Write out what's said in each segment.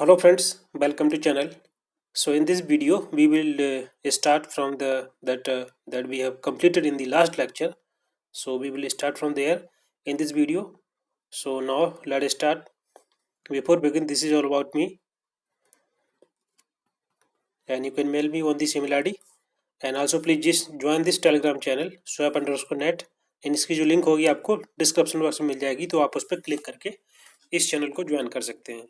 Hello friends, welcome to channel. So in this video we will start from the that we have completed in the last lecture. So we will start from there in this video. So now let us start. Before begin, this is all about me, and you can mail me on this email ID. And also please just join this telegram channel swap_net. and इसकी जो link होगी आपको description box में मिल जाएगी, तो आप उस पर क्लिक करके इस चैनल को ज्वाइन कर सकते हैं।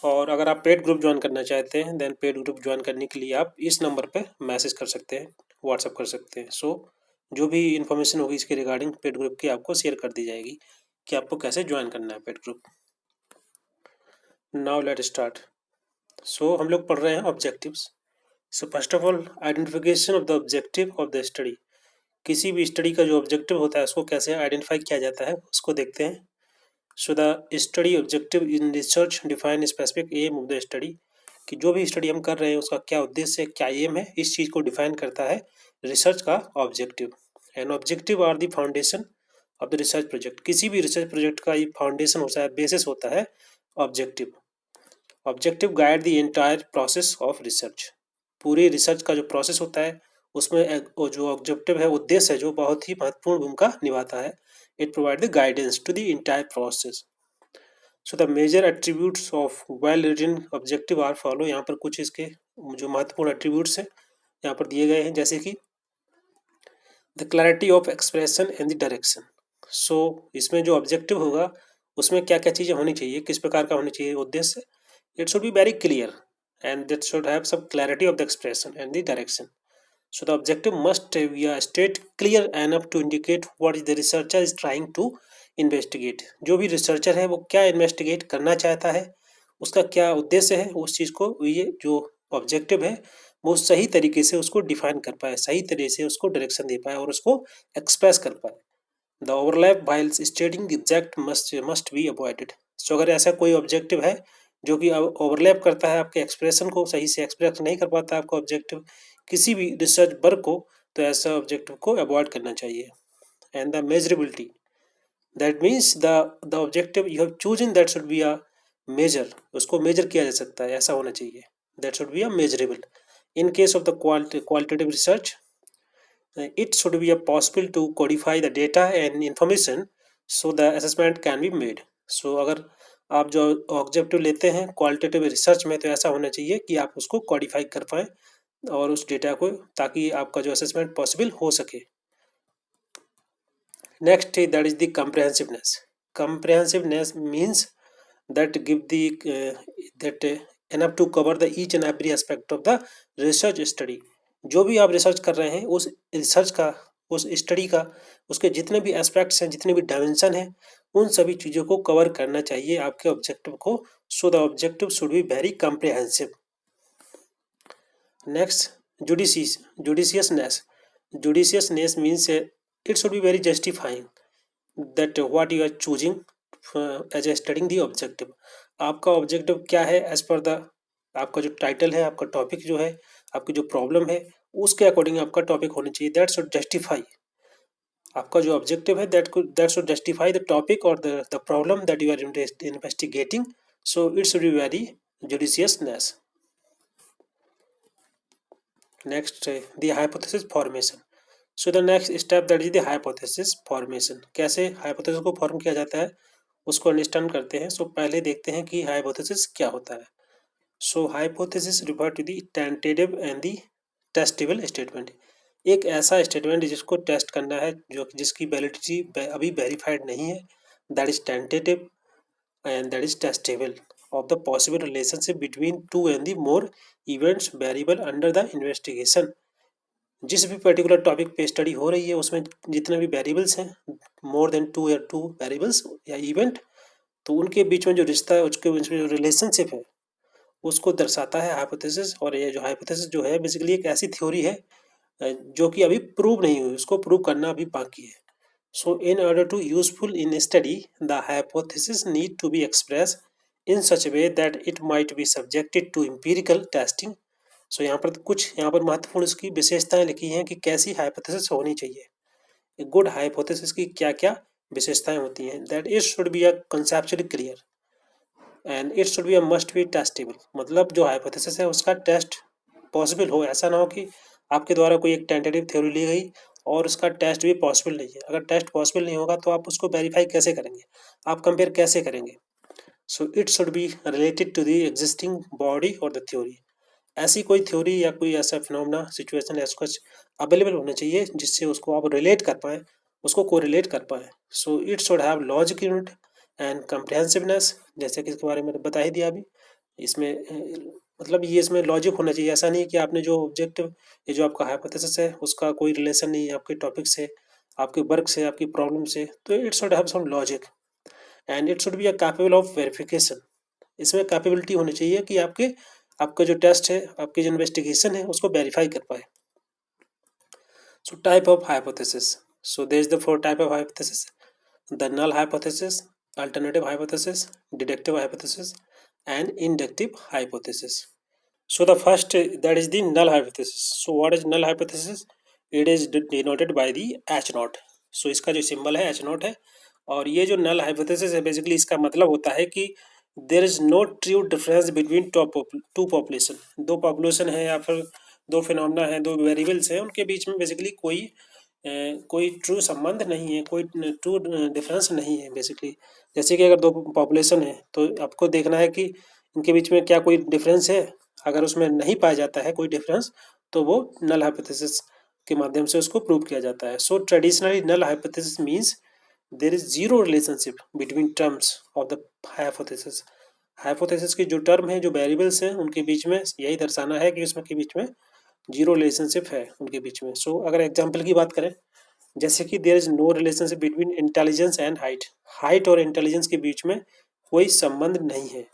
और अगर आप पेड ग्रुप ज्वाइन करना चाहते हैं देन पेड ग्रुप ज्वाइन करने के लिए आप इस नंबर पे मैसेज कर सकते हैं, व्हाट्सअप कर सकते हैं। सो जो भी इन्फॉर्मेशन होगी इसके रिगार्डिंग पेड ग्रुप की आपको शेयर कर दी जाएगी कि आपको कैसे ज्वाइन करना है paid group. Now let start. So हम लोग पढ़ रहे हैं objectives. So first of all identification of the objective of the study. किसी भी स्टडी का जो ऑब्जेक्टिव होता है उसको कैसे आइडेंटिफाई किया जाता है उसको देखते हैं। So the study objective in research define specific aim of the study, कि जो भी स्टडी हम कर रहे हैं उसका क्या उद्देश्य है, क्या एम है, इस चीज़ को डिफाइन करता है रिसर्च का objective. And objective are the foundation of the research project. किसी भी रिसर्च प्रोजेक्ट का ये फाउंडेशन होता है, बेसिस होता है objective. Objective guide the entire process of research. पूरी रिसर्च का जो प्रोसेस होता है उसमें जो ऑब्जेक्टिव है, उद्देश्य है, जो बहुत ही महत्वपूर्ण भूमिका निभाता है। It provide the guidance to the entire process. So the major attributes of well written objective are follow. यहाँ पर कुछ इसके जो महत्वपूर्ण एट्रीब्यूट्स हैं यहाँ पर दिए गए हैं, जैसे कि the clarity of expression and the direction. So इसमें जो ऑब्जेक्टिव होगा उसमें क्या क्या चीज़ें होनी चाहिए, किस प्रकार का होनी चाहिए उद्देश्य। It should be very clear and that should have some clarity of the expression and the direction. So the objective must be a state clear enough to indicate what is the researcher is trying to investigate। जो भी researcher है वो क्या investigate करना चाहता है, उसका क्या उद्देश्य है, उस चीज़ को ये जो ऑब्जेक्टिव है वो सही तरीके से उसको डिफाइन कर पाए, सही तरीके से उसको डायरेक्शन दे पाए और उसको एक्सप्रेस कर पाए। The overlap while stating the exact must be avoided। सो अगर ऐसा कोई ऑब्जेक्टिव है जो कि ओवरलैप करता है आपके एक्सप्रेशन को, सही से एक्सप्रेस नहीं कर पाता आपका ऑब्जेक्टिव किसी भी रिसर्च वर्क को, तो ऐसा ऑब्जेक्टिव को अवॉइड करना चाहिए। And the measurability, that means the objective you have chosen that should be a measure. उसको मेजर किया जा सकता है, ऐसा होना चाहिए। That should be a measurable. In case of the qualitative research it should be possible to codify the data and information so the assessment can be made। so अगर आप जो ऑब्जेक्टिव लेते हैं क्वालिटेटिव रिसर्च में, तो ऐसा होना चाहिए कि आप उसको कॉडिफाई कर पाएँ और उस डेटा को, ताकि आपका जो असेसमेंट पॉसिबल हो सके। Next that is the comprehensiveness। comprehensiveness means that give the that enough to cover the each and every aspect of the research study। जो भी आप रिसर्च कर रहे हैं उस रिसर्च का, उस स्टडी का, उसके जितने भी एस्पेक्ट्स हैं, जितने भी डायमेंशन हैं, उन सभी चीज़ों को कवर करना चाहिए आपके ऑब्जेक्टिव को। So the objective should be very comprehensive. Next judiciousness. Judiciousness means it should be very justifying that what you are choosing as a studying the objective. आपका ऑब्जेक्टिव क्या है एज पर द आपका जो title है, आपका topic जो है, आपकी जो प्रॉब्लम है, उसके अकॉर्डिंग आपका टॉपिक होना चाहिए। दैट शुड जस्टिफाई, आपका जो ऑब्जेक्टिव है that should justify the topic और the problem that you are investigating. So it should be very judiciousness. Next the hypothesis formation. So the next step that is the hypothesis formation. कैसे hypothesis को form किया जाता है उसको understand करते हैं। सो पहले देखते हैं कि हाइपोथेसिस क्या होता है। So hypothesis refer to the tentative and the testable statement. एक ऐसा स्टेटमेंट जिसको टेस्ट करना है, जो जिसकी वैलिडिटी अभी वेरीफाइड नहीं है, that is tentative and that is testable of the possible relationship between two and the more events variable under the investigation। जिस भी पर्टिकुलर टॉपिक पे स्टडी हो रही है उसमें जितने भी वेरिएबल्स हैं, मोर देन टू या टू वेरिएबल्स या इवेंट, तो उनके बीच में जो रिश्ता है, उसके बीच में जो रिलेशनशिप है, उसको दर्शाता है हाइपोथेसिस। और ये जो हाइपोथेसिस जो है बेसिकली एक ऐसी थ्योरी है जो कि अभी प्रूव नहीं हुई, उसको प्रूव करना अभी बाकी है। So in order to useful in study, the hypothesis need to be expressed in such a way that it might be subjected to empirical testing। So यहाँ पर कुछ यहाँ पर महत्वपूर्ण इसकी विशेषताएं लिखी हैं कि कैसी हाइपोथेसिस होनी चाहिए। गुड हाइपोथेसिस की क्या क्या विशेषताएं होती हैं। That it should be a conceptually clear. And it should be a must be testable, मतलब जो हाइपोथेसिस है उसका टेस्ट पॉसिबल हो। ऐसा ना हो कि आपके द्वारा कोई एक टेंटेटिव थ्योरी ली गई और उसका टेस्ट भी पॉसिबल नहीं है। अगर टेस्ट पॉसिबल नहीं होगा तो आप उसको वेरीफाई कैसे करेंगे, आप कंपेयर कैसे करेंगे। So it should be related to the existing body और द थ्योरी। ऐसी कोई थ्योरी या कोई ऐसा फिनोमेना सिचुएशन ऐसा कुछ अवेलेबल होना चाहिए जिससे उसको आप रिलेट कर पाएँ, उसको कोरिलेट कर पाएँ। So it should have logic unit and comprehensiveness, जैसे कि इसके बारे में बता ही दिया अभी। इसमें मतलब ये इसमें लॉजिक होना चाहिए। ऐसा नहीं है कि आपने जो ऑब्जेक्टिव, ये जो आपका हाइपोथेसिस है उसका कोई रिलेशन नहीं है आपके टॉपिक से, आपके वर्क से, आपकी प्रॉब्लम से। तो it should have some logic and it should be a capable of verification. इसमें कैपेबिलिटी होनी चाहिए कि आपका जो टेस्ट है, आपकी जो इन्वेस्टिगेशन है उसको वेरीफाई कर पाए। So type of hypothesis, so there is the four type of hypothesis: the null hypothesis, alternative hypothesis, deductive hypothesis and inductive hypothesis. So the first that is the null hypothesis. So what is null hypothesis? It is denoted by the H naught. So इसका जो symbol है H naught है। और ये जो null hypothesis है basically इसका मतलब होता है कि there is no true difference between two population, दो population है या फिर दो फिनोमेना है, दो वेरिएबल्स हैं, उनके बीच में बेसिकली कोई ट्रू संबंध नहीं है, कोई ट्रू डिफरेंस नहीं है बेसिकली। जैसे कि अगर दो पॉपुलेशन है तो आपको देखना है कि इनके बीच में क्या कोई डिफरेंस है। अगर उसमें नहीं पाया जाता है कोई डिफरेंस तो वो नल हाइपोथेसिस के माध्यम से उसको प्रूव किया जाता है। So traditionally null hypothesis means there is zero relationship between terms of the hypothesis. Hypothesis की जो टर्म है, जो वेरिएबल्स हैं, उनके बीच में यही दर्शाना है कि उसमें के बीच में जीरो रिलेशनशिप है उनके बीच में। सो अगर एग्जाम्पल की बात करें, जैसे कि there is no relationship between intelligence and height, height और इंटेलिजेंस के बीच में कोई संबंध नहीं है।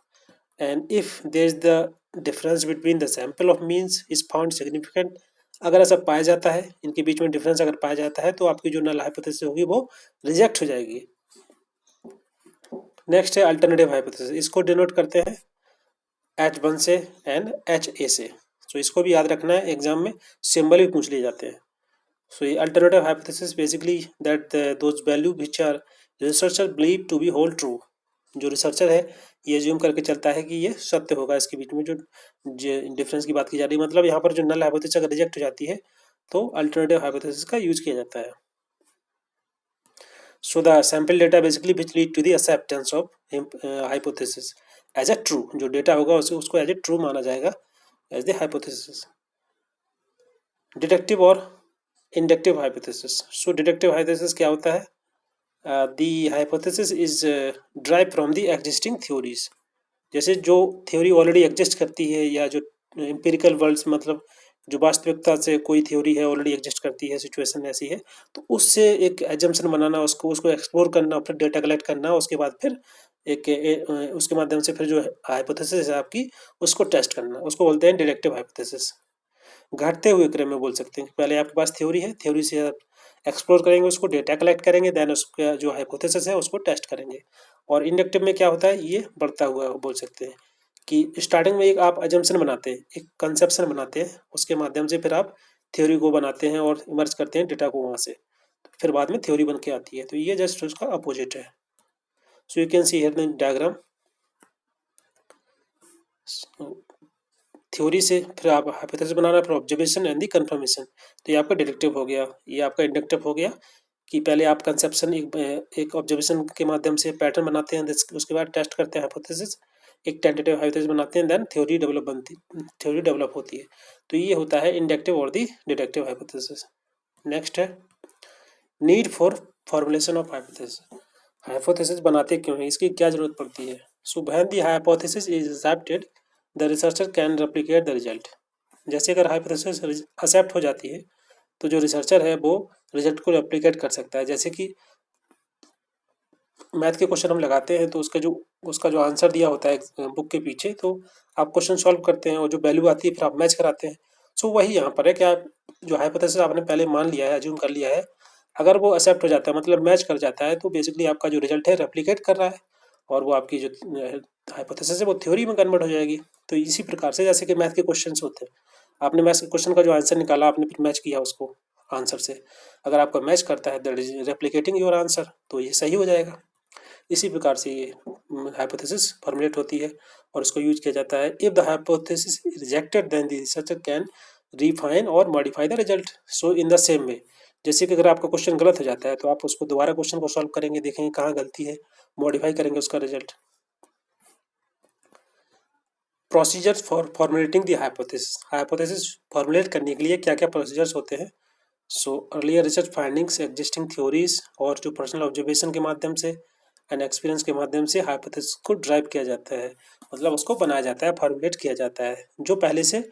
And if there is the difference between the sample of means is found significant, अगर ऐसा पाया जाता है, इनके बीच में डिफरेंस अगर पाया जाता है तो आपकी जो नल हाइपोथेसिस होगी वो रिजेक्ट हो जाएगी। नेक्स्ट है अल्टरनेटिव हाइपोथेसिस, इसको डिनोट करते हैं H1 से एंड HA से। सो इसको भी याद रखना है, एग्जाम में सिंबल भी पूछ लिए जाते हैं। So alternative hypothesis basically that those value which are researcher believe to be hold true, जो रिसर्चर है ये ज्यूम करके चलता है कि ये सत्य होगा। इसके बीच में जो डिफरेंस की बात की जा रही है, मतलब यहाँ पर जो नल हाइपोथेसिस अगर रिजेक्ट हो जाती है तो अल्टरनेटिव हाइपोथेसिस का यूज किया जाता है। So the sample data basically which lead to the acceptance of hypothesis as a true, जो डेटा होगा उसको एज ए ट्रू माना जाएगा एज द हाइपोथेसिस। डिडक्टिव और inductive hypothesis. So deductive hypothesis क्या होता है? The hypothesis is drive from the existing theories, जैसे जो थ्योरी ऑलरेडी एग्जिस्ट करती है या जो एम्पिरिकल वर्ल्ड्स, मतलब जो वास्तविकता से कोई थ्योरी है ऑलरेडी एग्जिस्ट करती है, सिचुएशन ऐसी है, तो उससे एक एजम्पशन बनाना, उसको एक्सप्लोर करना, फिर डेटा कलेक्ट करना, उसके बाद फिर उसके माध्यम से फिर जो हाइपोथेसिस है आपकी उसको टेस्ट करना, उसको बोलते हैं डिडक्टिव हाइपोथेसिस। घटते हुए क्रम में बोल सकते हैं, पहले आपके पास थ्योरी है, थ्योरी से आप एक्सप्लोर करेंगे, उसको डेटा कलेक्ट करेंगे, देन उसका जो हाइपोथेसिस है उसको टेस्ट करेंगे। और इंडक्टिव में क्या होता है, ये बढ़ता हुआ बोल सकते हैं कि स्टार्टिंग में एक आप अजम्पशन बनाते हैं, एक कंसेप्शन बनाते हैं, उसके माध्यम से फिर आप थ्योरी को बनाते हैं और इमर्ज करते हैं डेटा को वहाँ से, फिर बाद में थ्योरी बन के आती है। तो ये जस्ट उसका अपोजिट है। So you can see here the diagram. Theory से फिर आप हाइपोथेसिस बनाना, फिर ऑब्जर्वेशन एंड दी कंफर्मेशन। तो ये आपका डिडक्टिव हो गया, ये आपका इंडक्टिव हो गया कि पहले आप कंसेप्शन एक ऑब्जर्वेशन के माध्यम से पैटर्न बनाते हैं, उसके बाद टेस्ट करते हैं हाइपोथेसिस, एक टेंटेटिव हाइपोथेसिस बनाते हैं, देन थ्योरी डेवलप होती है। तो ये होता है इंडक्टिव और दी डिडक्टिव हाइपोथेसिस। नेक्स्ट है need for formulation of hypothesis. Hypothesis बनाते क्यों हैं, इसकी क्या जरूरत पड़ती है? So when the hypothesis is accepted the researcher can replicate the result. जैसे अगर हाइपोथेसिस एक्सेप्ट हो जाती है तो जो रिसर्चर है वो रिजल्ट को रेप्लिकेट कर सकता है। जैसे कि मैथ के क्वेश्चन हम लगाते हैं तो उसका जो आंसर दिया होता है बुक के पीछे, तो आप क्वेश्चन सॉल्व करते हैं और जो वैल्यू आती है फिर आप मैच कराते हैं। सो वही यहाँ पर है कि आप जो हाइपोथेसिस आपने पहले मान लिया है, अज्यूम कर लिया है, अगर वो एक्सेप्ट हो जाता है, मतलब मैच कर जाता है, तो बेसिकली आपका जो रिजल्ट है रेप्लिकेट कर रहा है और वो आपकी जो हाइपोथेसिस है वो थ्योरी में कन्वर्ट हो जाएगी। तो इसी प्रकार से जैसे कि मैथ के क्वेश्चन होते हैं, आपने मैथ के क्वेश्चन का जो आंसर निकाला, आपने फिर मैच किया उसको आंसर से, अगर आपका मैच करता है that is replicating your answer, तो ये सही हो जाएगा। इसी प्रकार से ये हाइपोथेसिस फॉर्मुलेट होती है और इसको यूज किया जाता है। If the hypothesis rejected then the researcher can refine और modify the result. So in the same way, जैसे कि अगर आपका क्वेश्चन गलत हो जाता है तो आप उसको दोबारा क्वेश्चन को सॉल्व करेंगे, देखेंगे कहाँ गलती है, मॉडिफाई करेंगे उसका result. Procedure for formulating the hypothesis, hypothesis formulate करने के लिए क्या क्या प्रोसीजर्स होते हैं। So earlier research findings, existing theories और जो पर्सनल ऑब्जर्वेशन के माध्यम से एंड एक्सपीरियंस के माध्यम से हाइपोथेसिस को ड्राइव किया जाता है, मतलब उसको बनाया जाता है, फॉर्मुलेट किया जाता है। जो पहले से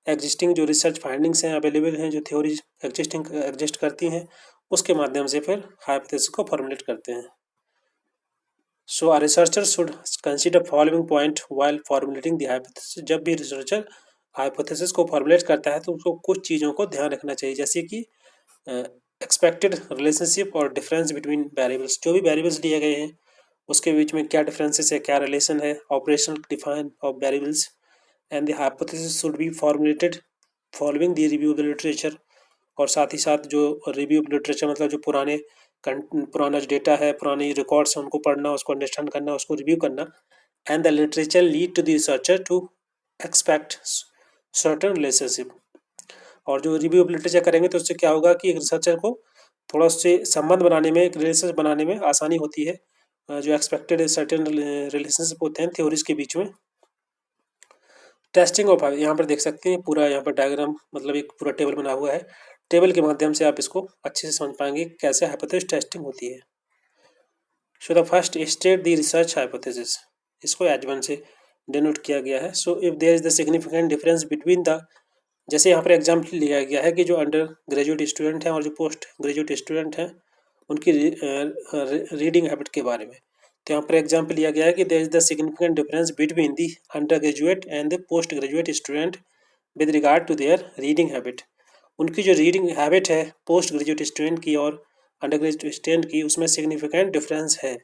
एग्जिस्टिंग जो रिसर्च फाइंडिंग्स हैं, अवेलेबल हैं, जो थ्योरीज एग्जिस्ट करती हैं, उसके माध्यम से फिर हाइपोथेसिस को फॉर्मुलेट करते हैं। So a researcher should consider following point while formulating the hypothesis. जब भी रिसर्चर हाइपोथेसिस को फॉर्मुलेट करता है तो उसको कुछ चीज़ों को ध्यान रखना चाहिए, जैसे कि एक्सपेक्टेड रिलेशनशिप और डिफरेंस बिटवीन वेरिएबल्स। जो भी वेरिएबल्स दिए गए हैं उसके बीच में क्या डिफरेंसेस है, क्या रिलेशन है, operational define of variables and the hypothesis should be formulated following the review of the literature. और साथ ही साथ जो रिव्यू ऑफ लिटरेचर मतलब जो पुराना जो डेटा है, पुरानी रिकॉर्ड्स हैं, उनको पढ़ना, उसको अंडरस्टैंड करना, उसको रिव्यू करना। And the literature lead to the researcher to expect certain relationship. और जो रिव्यू ऑफ लिटरेचर करेंगे तो उससे क्या होगा कि एक रिसर्चर को थोड़ा उससे संबंध बनाने में, एक रिलेशन बनाने में आसानी होती है। जो एक्सपेक्टेड सर्टेन रिलेशनशिप होते हैं थ्योरीज के बीच में। टेस्टिंग ऑफ, यहाँ पर देख सकते हैं पूरा, यहाँ पर डायग्राम मतलब एक पूरा टेबल बना हुआ है। टेबल के माध्यम से आप इसको अच्छे से समझ पाएंगे कैसे हाइपोथेसिस टेस्टिंग होती है। So the first state the research hypothesis, इसको H1 से डिनोट किया गया है। So if there is the significant difference between the, जैसे यहाँ पर एग्जाम्पल लिया गया है कि जो अंडर ग्रेजुएट स्टूडेंट हैं और जो पोस्ट ग्रेजुएट स्टूडेंट हैं उनकी रीडिंग हैबिट के बारे में। तो यहाँ पर एग्जाम्पल लिया गया है कि there is the significant difference between the undergraduate and the postgraduate student with regard to their reading habit. उनकी जो रीडिंग हैबिट है पोस्ट ग्रेजुएट स्टूडेंट की और अंडर ग्रेजुएट स्टूडेंट की, उसमें सिग्निफिकेंट डिफरेंस है,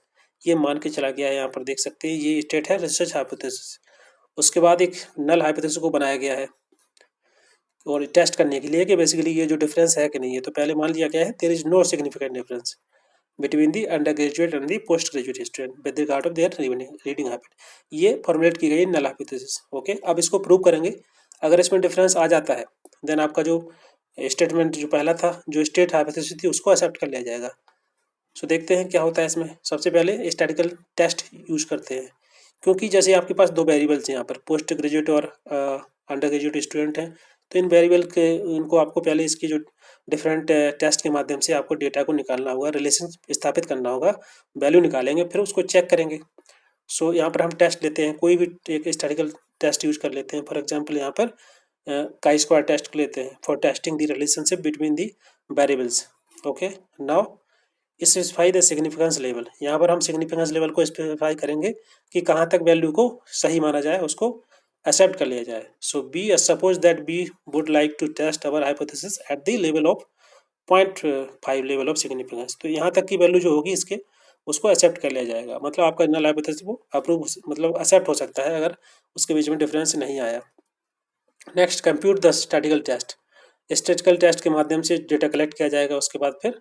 ये मान के चला गया है। यहाँ पर देख सकते हैं ये स्टेट है रिसर्च हाइपोथेसिस। उसके बाद एक नल हाइपोथेसिस को बनाया गया है और टेस्ट करने के लिए कि बेसिकली ये जो डिफरेंस है कि नहीं है। तो पहले मान लिया गया है there is no significant difference between the undergraduate and the postgraduate student with regard of their reading habit. ये फॉर्मुलेट की गई नल हाइपोथेसिस। ओके, अब इसको प्रूव करेंगे। अगर इसमें डिफरेंस आ जाता है देन आपका जो स्टेटमेंट जो पहला था, जो स्टेट हाइपोथेसिस थी, उसको एक्सेप्ट कर लिया जाएगा। सो देखते हैं क्या होता है इसमें। सबसे पहले स्टैटिकल टेस्ट यूज करते हैं, क्योंकि जैसे आपके पास दो वेरिएबल्स हैं यहाँ पर, पोस्ट ग्रेजुएट और अंडर ग्रेजुएट स्टूडेंट हैं, तो इन वेरिएबल के इनको आपको पहले इसकी जो डिफरेंट टेस्ट के माध्यम से आपको डेटा को निकालना होगा, रिलेशन स्थापित करना होगा, वैल्यू निकालेंगे, फिर उसको चेक करेंगे। सो यहाँ पर हम टेस्ट लेते हैं, कोई भी एक स्टैटिकल टेस्ट यूज कर लेते हैं। फॉर एग्जाम्पल यहाँ पर काई स्क्वायर टेस्ट लेते हैं for testing the relationship between the variables. Okay, now specify the significance level. यहाँ पर हम सिग्निफिकेंस लेवल को स्पेसिफाई करेंगे कि कहाँ तक वैल्यू को सही माना जाए, उसको एक्सेप्ट कर लिया जाए। So we suppose that we would like to test our hypothesis at the level of 0.5 level of significance. तो यहाँ तक की वैल्यू जो होगी इसके, उसको एक्सेप्ट कर लिया जाएगा, मतलब आपका नल हाइपोथेसिस वो अप्रूव मतलब एक्सेप्ट हो सकता है अगर उसके बीच में डिफरेंस नहीं आया। Next, compute the statical test. Statical test के माध्यम से डेटा कलेक्ट किया जाएगा। उसके बाद फिर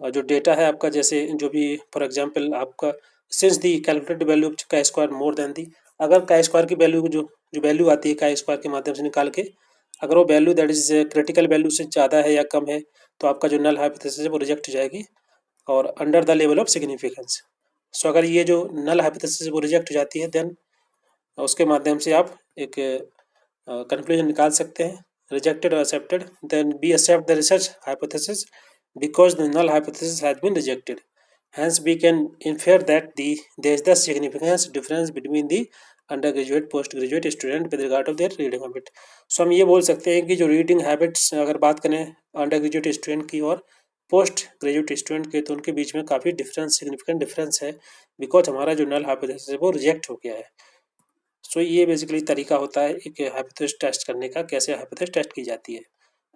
जो डेटा है आपका, जैसे जो भी फॉर एग्जांपल आपका सिंस दी कैलकुलेटेड वैल्यू का स्क्वायर मोर देन दी, अगर का स्क्वायर की वैल्यू जो जो वैल्यू आती है का स्क्वायर के माध्यम से निकाल के, अगर वो value that is critical value से ज़्यादा है या कम है, तो आपका जो नल हाइपोथेसिस है वो रिजेक्ट हो जाएगी और under the level of significance. So अगर ये जो नल हाइपोथेसिस वो रिजेक्ट हो जाती है देन उसके माध्यम से आप एक कंक्लूजन निकाल सकते हैं, रिजेक्टेड और accepted. Then be accept the research hypothesis because the null hypothesis has been rejected. Hence, we can infer that there is the significance difference between the undergraduate postgraduate student with regard of their reading habit. So हम ये बोल सकते हैं कि जो reading habits अगर बात करें अंडर ग्रेजुएट स्टूडेंट की और पोस्ट ग्रेजुएट स्टूडेंट के, तो उनके बीच में काफ़ी डिफरेंस, सिग्निफिकेंट डिफरेंस है, बिकॉज हमारा जो नल हाइपोथेसिस है वो रिजेक्ट हो गया है। सो ये बेसिकली तरीका होता है एक हाइपोथेसिस टेस्ट करने का, कैसे हाइपोथेसिस टेस्ट की जाती है।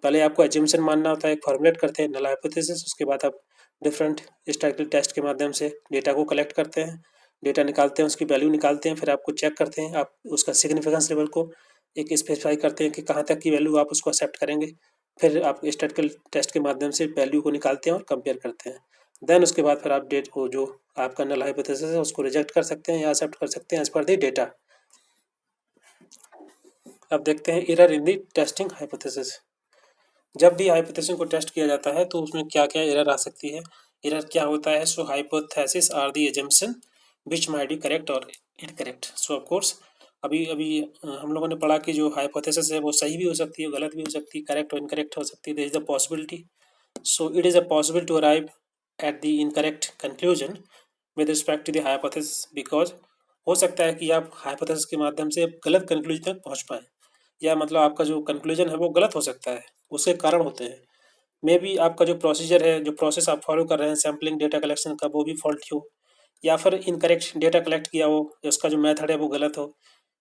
पहले आपको एजम्पशन मानना होता है, एक फॉर्मुलेट करते हैं नल हाइपोथेसिस, उसके बाद आप डिफरेंट स्टैटिस्टिकल टेस्ट के माध्यम से डेटा को कलेक्ट करते हैं, डेटा निकालते हैं, उसकी वैल्यू निकालते हैं, फिर आपको चेक करते हैं, आप उसका सिग्निफिकेंस लेवल को एक स्पेसिफाई करते हैं कि कहाँ तक की वैल्यू आप उसको एक्सेप्ट करेंगे। फिर आप स्टैटिस्टिकल टेस्ट के माध्यम से वैल्यू को निकालते हैं और कंपेयर करते हैं। देन उसके बाद फिर आप डेट को जो आपका नल हाइपोथेसिस है उसको रिजेक्ट कर सकते हैं या एक्सेप्ट कर सकते हैं एज पर द डेटा। अब देखते हैं error in the testing hypothesis. जब भी हाइपोथेसिस को टेस्ट किया जाता है तो उसमें क्या क्या एरर आ सकती है। एरर क्या होता है? So hypothesis are the assumption which might be correct और इनकरेक्ट। सो ऑफ कोर्स अभी अभी हम लोगों ने पढ़ा कि जो हाइपोथेसिस है वो सही भी हो सकती है, गलत भी हो सकती है, करेक्ट और इनकरेक्ट हो सकती है। There is a possibility. So it is a possible to arrive at the incorrect conclusion with respect to the hypothesis because हो सकता है कि आप हाइपोथेसिस के माध्यम से गलत कंक्लूजन तक पहुंच पाए, या मतलब आपका जो कंक्लूजन है वो गलत हो सकता है, उसके कारण होते हैं। मे बी आपका जो प्रोसीजर है, जो प्रोसेस आप फॉलो कर रहे हैं सैम्पलिंग डेटा कलेक्शन का, वो भी फॉल्टी हो, या फिर इनकरेक्ट डेटा कलेक्ट किया हो, या उसका जो मेथड है वो गलत हो,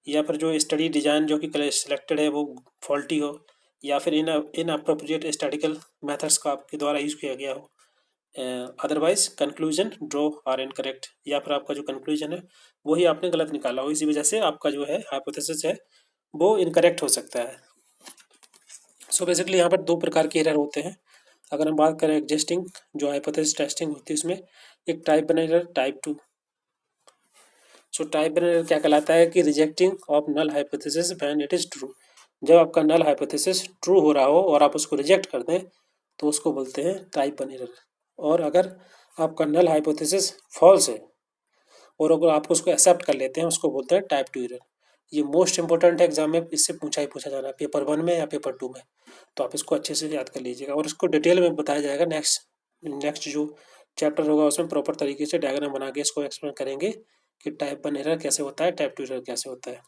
या फिर जो स्टडी डिजाइन जो कि सिलेक्टेड है वो फॉल्टी हो, या फिर इन अप्रोप्रिएट स्टैटिकल मेथड्स का आपके द्वारा यूज किया गया हो। Otherwise conclusion draw are incorrect, या फिर आपका जो कंक्लूजन है वही आपने गलत निकाला हो, इसी वजह से आपका जो है हाइपोथेसिस है वो इनकरेक्ट हो सकता है। सो बेसिकली यहाँ पर दो प्रकार के एरर होते हैं। अगर हम बात करें एग्जिस्टिंग जो हाइपोथेसिस टेस्टिंग होती है उसमें एक type one error, type two. So type one error क्या कहलाता है कि rejecting of null hypothesis when it is true. जब आपका नल हाइपोथेसिस ट्रू हो रहा हो और आप उसको रिजेक्ट कर दें तो उसको बोलते हैं टाइप वन एरर। और अगर आपका नल हाइपोथेसिस फॉल्स है और अगर आप उसको एक्सेप्ट कर लेते हैं उसको बोलते हैं टाइप टू एरर। ये मोस्ट इंपॉर्टेंट है एग्जाम में, इससे पूछा ही पूछा जाना है पेपर वन में या पेपर टू में। तो आप इसको अच्छे से याद कर लीजिएगा और इसको डिटेल में बताया जाएगा। नेक्स्ट नेक्स्ट जो चैप्टर होगा उसमें प्रॉपर तरीके से डायग्राम बना के इसको एक्सप्लेन करेंगे कि टाइप वन एरर कैसे होता है, टाइप टू एरर कैसे होता है।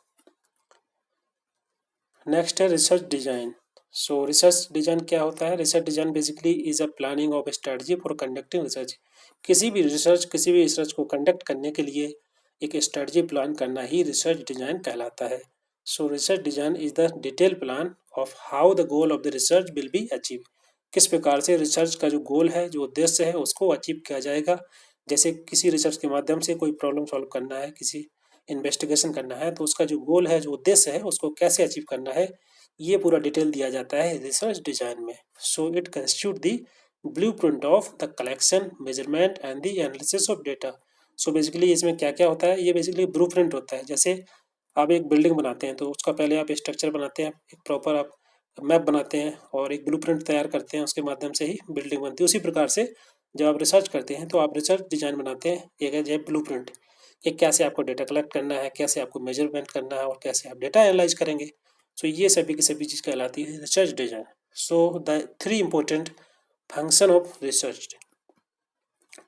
नेक्स्ट है रिसर्च डिजाइन। सो रिसर्च डिजाइन क्या होता है? Research design basically is a planning of strategy for conducting research. किसी भी रिसर्च को कंडक्ट करने के लिए एक स्ट्रेटजी प्लान करना ही रिसर्च डिजाइन कहलाता है। सो research design is the detail plan of how the goal of the research will be achieve. किस प्रकार से रिसर्च का जो गोल है, जो उद्देश्य है, उसको अचीव किया जाएगा। जैसे किसी रिसर्च के माध्यम से कोई प्रॉब्लम सॉल्व करना है, किसी इन्वेस्टिगेशन करना है, तो उसका जो गोल है, जो उद्देश्य है, उसको कैसे अचीव करना है, ये पूरा डिटेल दिया जाता है रिसर्च डिजाइन में। So it constitute the blueprint of the collection, measurement and the analysis of data. So basically इसमें क्या क्या होता है? ये बेसिकली ब्लूप्रिंट होता है। जैसे आप एक बिल्डिंग बनाते हैं तो उसका पहले आप स्ट्रक्चर बनाते हैं, एक प्रॉपर आप मैप बनाते हैं और एक ब्लूप्रिंट तैयार करते हैं, उसके माध्यम से ही बिल्डिंग बनती है। उसी प्रकार से जब आप रिसर्च करते हैं तो आप रिसर्च डिजाइन बनाते हैं, एक है जो ब्लूप्रिंट, कि कैसे आपको डेटा कलेक्ट करना है, कैसे आपको मेजरमेंट करना है और कैसे आप डेटा एनालाइज करेंगे। सो ये सभी की सभी चीज़ कहलाती है research design. So the three important function of research,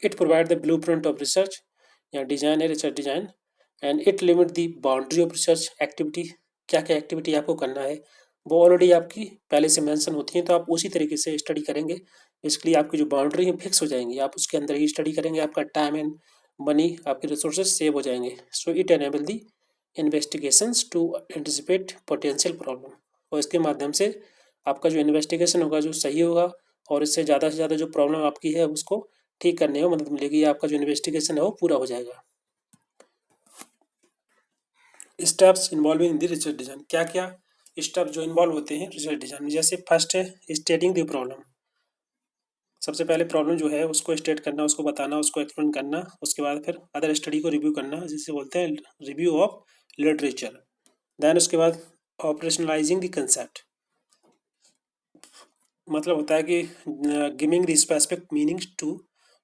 it provide the blueprint of research या डिजाइन है research design, and it limit the boundary of research activity. क्या क्या एक्टिविटी आपको करना है वो ऑलरेडी आपकी पहले से मेंशन होती हैं, तो आप उसी तरीके से स्टडी करेंगे। इसके आपकी जो बाउंड्री है फिक्स हो जाएंगी, आप उसके अंदर ही स्टडी करेंगे, आपका टाइम एंड मनी, आपके रिसोर्सेज सेव हो जाएंगे। So it enable the investigations to anticipate potential problem. और इसके माध्यम से आपका जो इन्वेस्टिगेशन होगा जो सही होगा और इससे ज़्यादा से ज़्यादा जो प्रॉब्लम आपकी है उसको ठीक करने में मदद मिलेगी, आपका जो इन्वेस्टिगेशन है वो पूरा हो जाएगा। Steps involving the research design, क्या क्या स्टेप जो इन्वॉल्व होते हैं रिसर्च डिजाइन में। जैसे फर्स्ट है स्टेटिंग द प्रॉब्लम। सबसे पहले प्रॉब्लम जो है उसको स्टेट करना, उसको बताना, उसको एक्सप्लेन करना। उसके बाद फिर अदर स्टडी को रिव्यू करना, जिसे बोलते हैं रिव्यू ऑफ लिटरेचर। देन उसके बाद ऑपरेशनलाइजिंग द कंसेप्ट, मतलब होता है कि giving the specific meanings to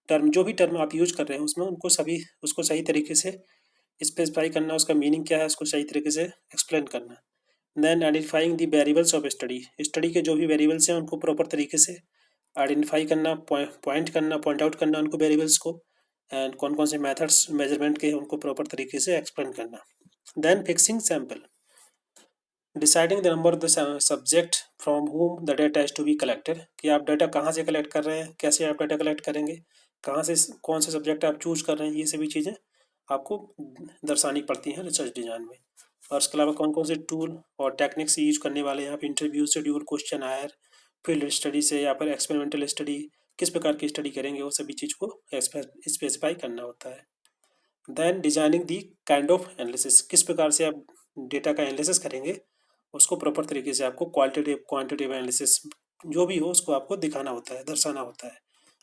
term. जो भी टर्म आप यूज कर रहे हैं उसमें उसको सही तरीके से स्पेसिफाई करना, उसका मीनिंग क्या है उसको सही तरीके से एक्सप्लेन करना। Then identifying the variables of study, study के जो भी वेरिएबल्स हैं उनको प्रॉपर तरीके से आइडेंटिफाई करना, पॉइंट करना, पॉइंट आउट करना उनको वेरिएबल्स को, एंड कौन कौन से मेथड्स मेजरमेंट के उनको प्रॉपर तरीके से एक्सप्लेन करना। Then fixing sample, deciding the number of the subject from whom the data is to be collected, कि आप डाटा कहाँ से कलेक्ट कर रहे हैं, कैसे आप डाटा कलेक्ट करेंगे, कहाँ से कौन से सब्जेक्ट आप चूज कर रहे हैं, ये सभी चीज़ें आपको दर्शानी पड़ती हैं रिसर्च डिजाइन में। और इसके अलावा कौन कौन से टूल और टेक्निक्स यूज करने वाले हैं आप, इंटरव्यू शेड्यूल, क्वेश्चन आयर, फील्ड स्टडी से या फिर एक्सपेरिमेंटल स्टडी, किस प्रकार की स्टडी करेंगे, वो सभी चीज़ को स्पेसिफाई करना होता है। Then designing the kind of analysis, किस प्रकार से आप डेटा का एनालिसिस करेंगे, उसको प्रॉपर तरीके से आपको क्वालिटेटिव क्वांटिटेटिव एनालिसिस जो भी हो उसको आपको दिखाना होता है, दर्शाना होता है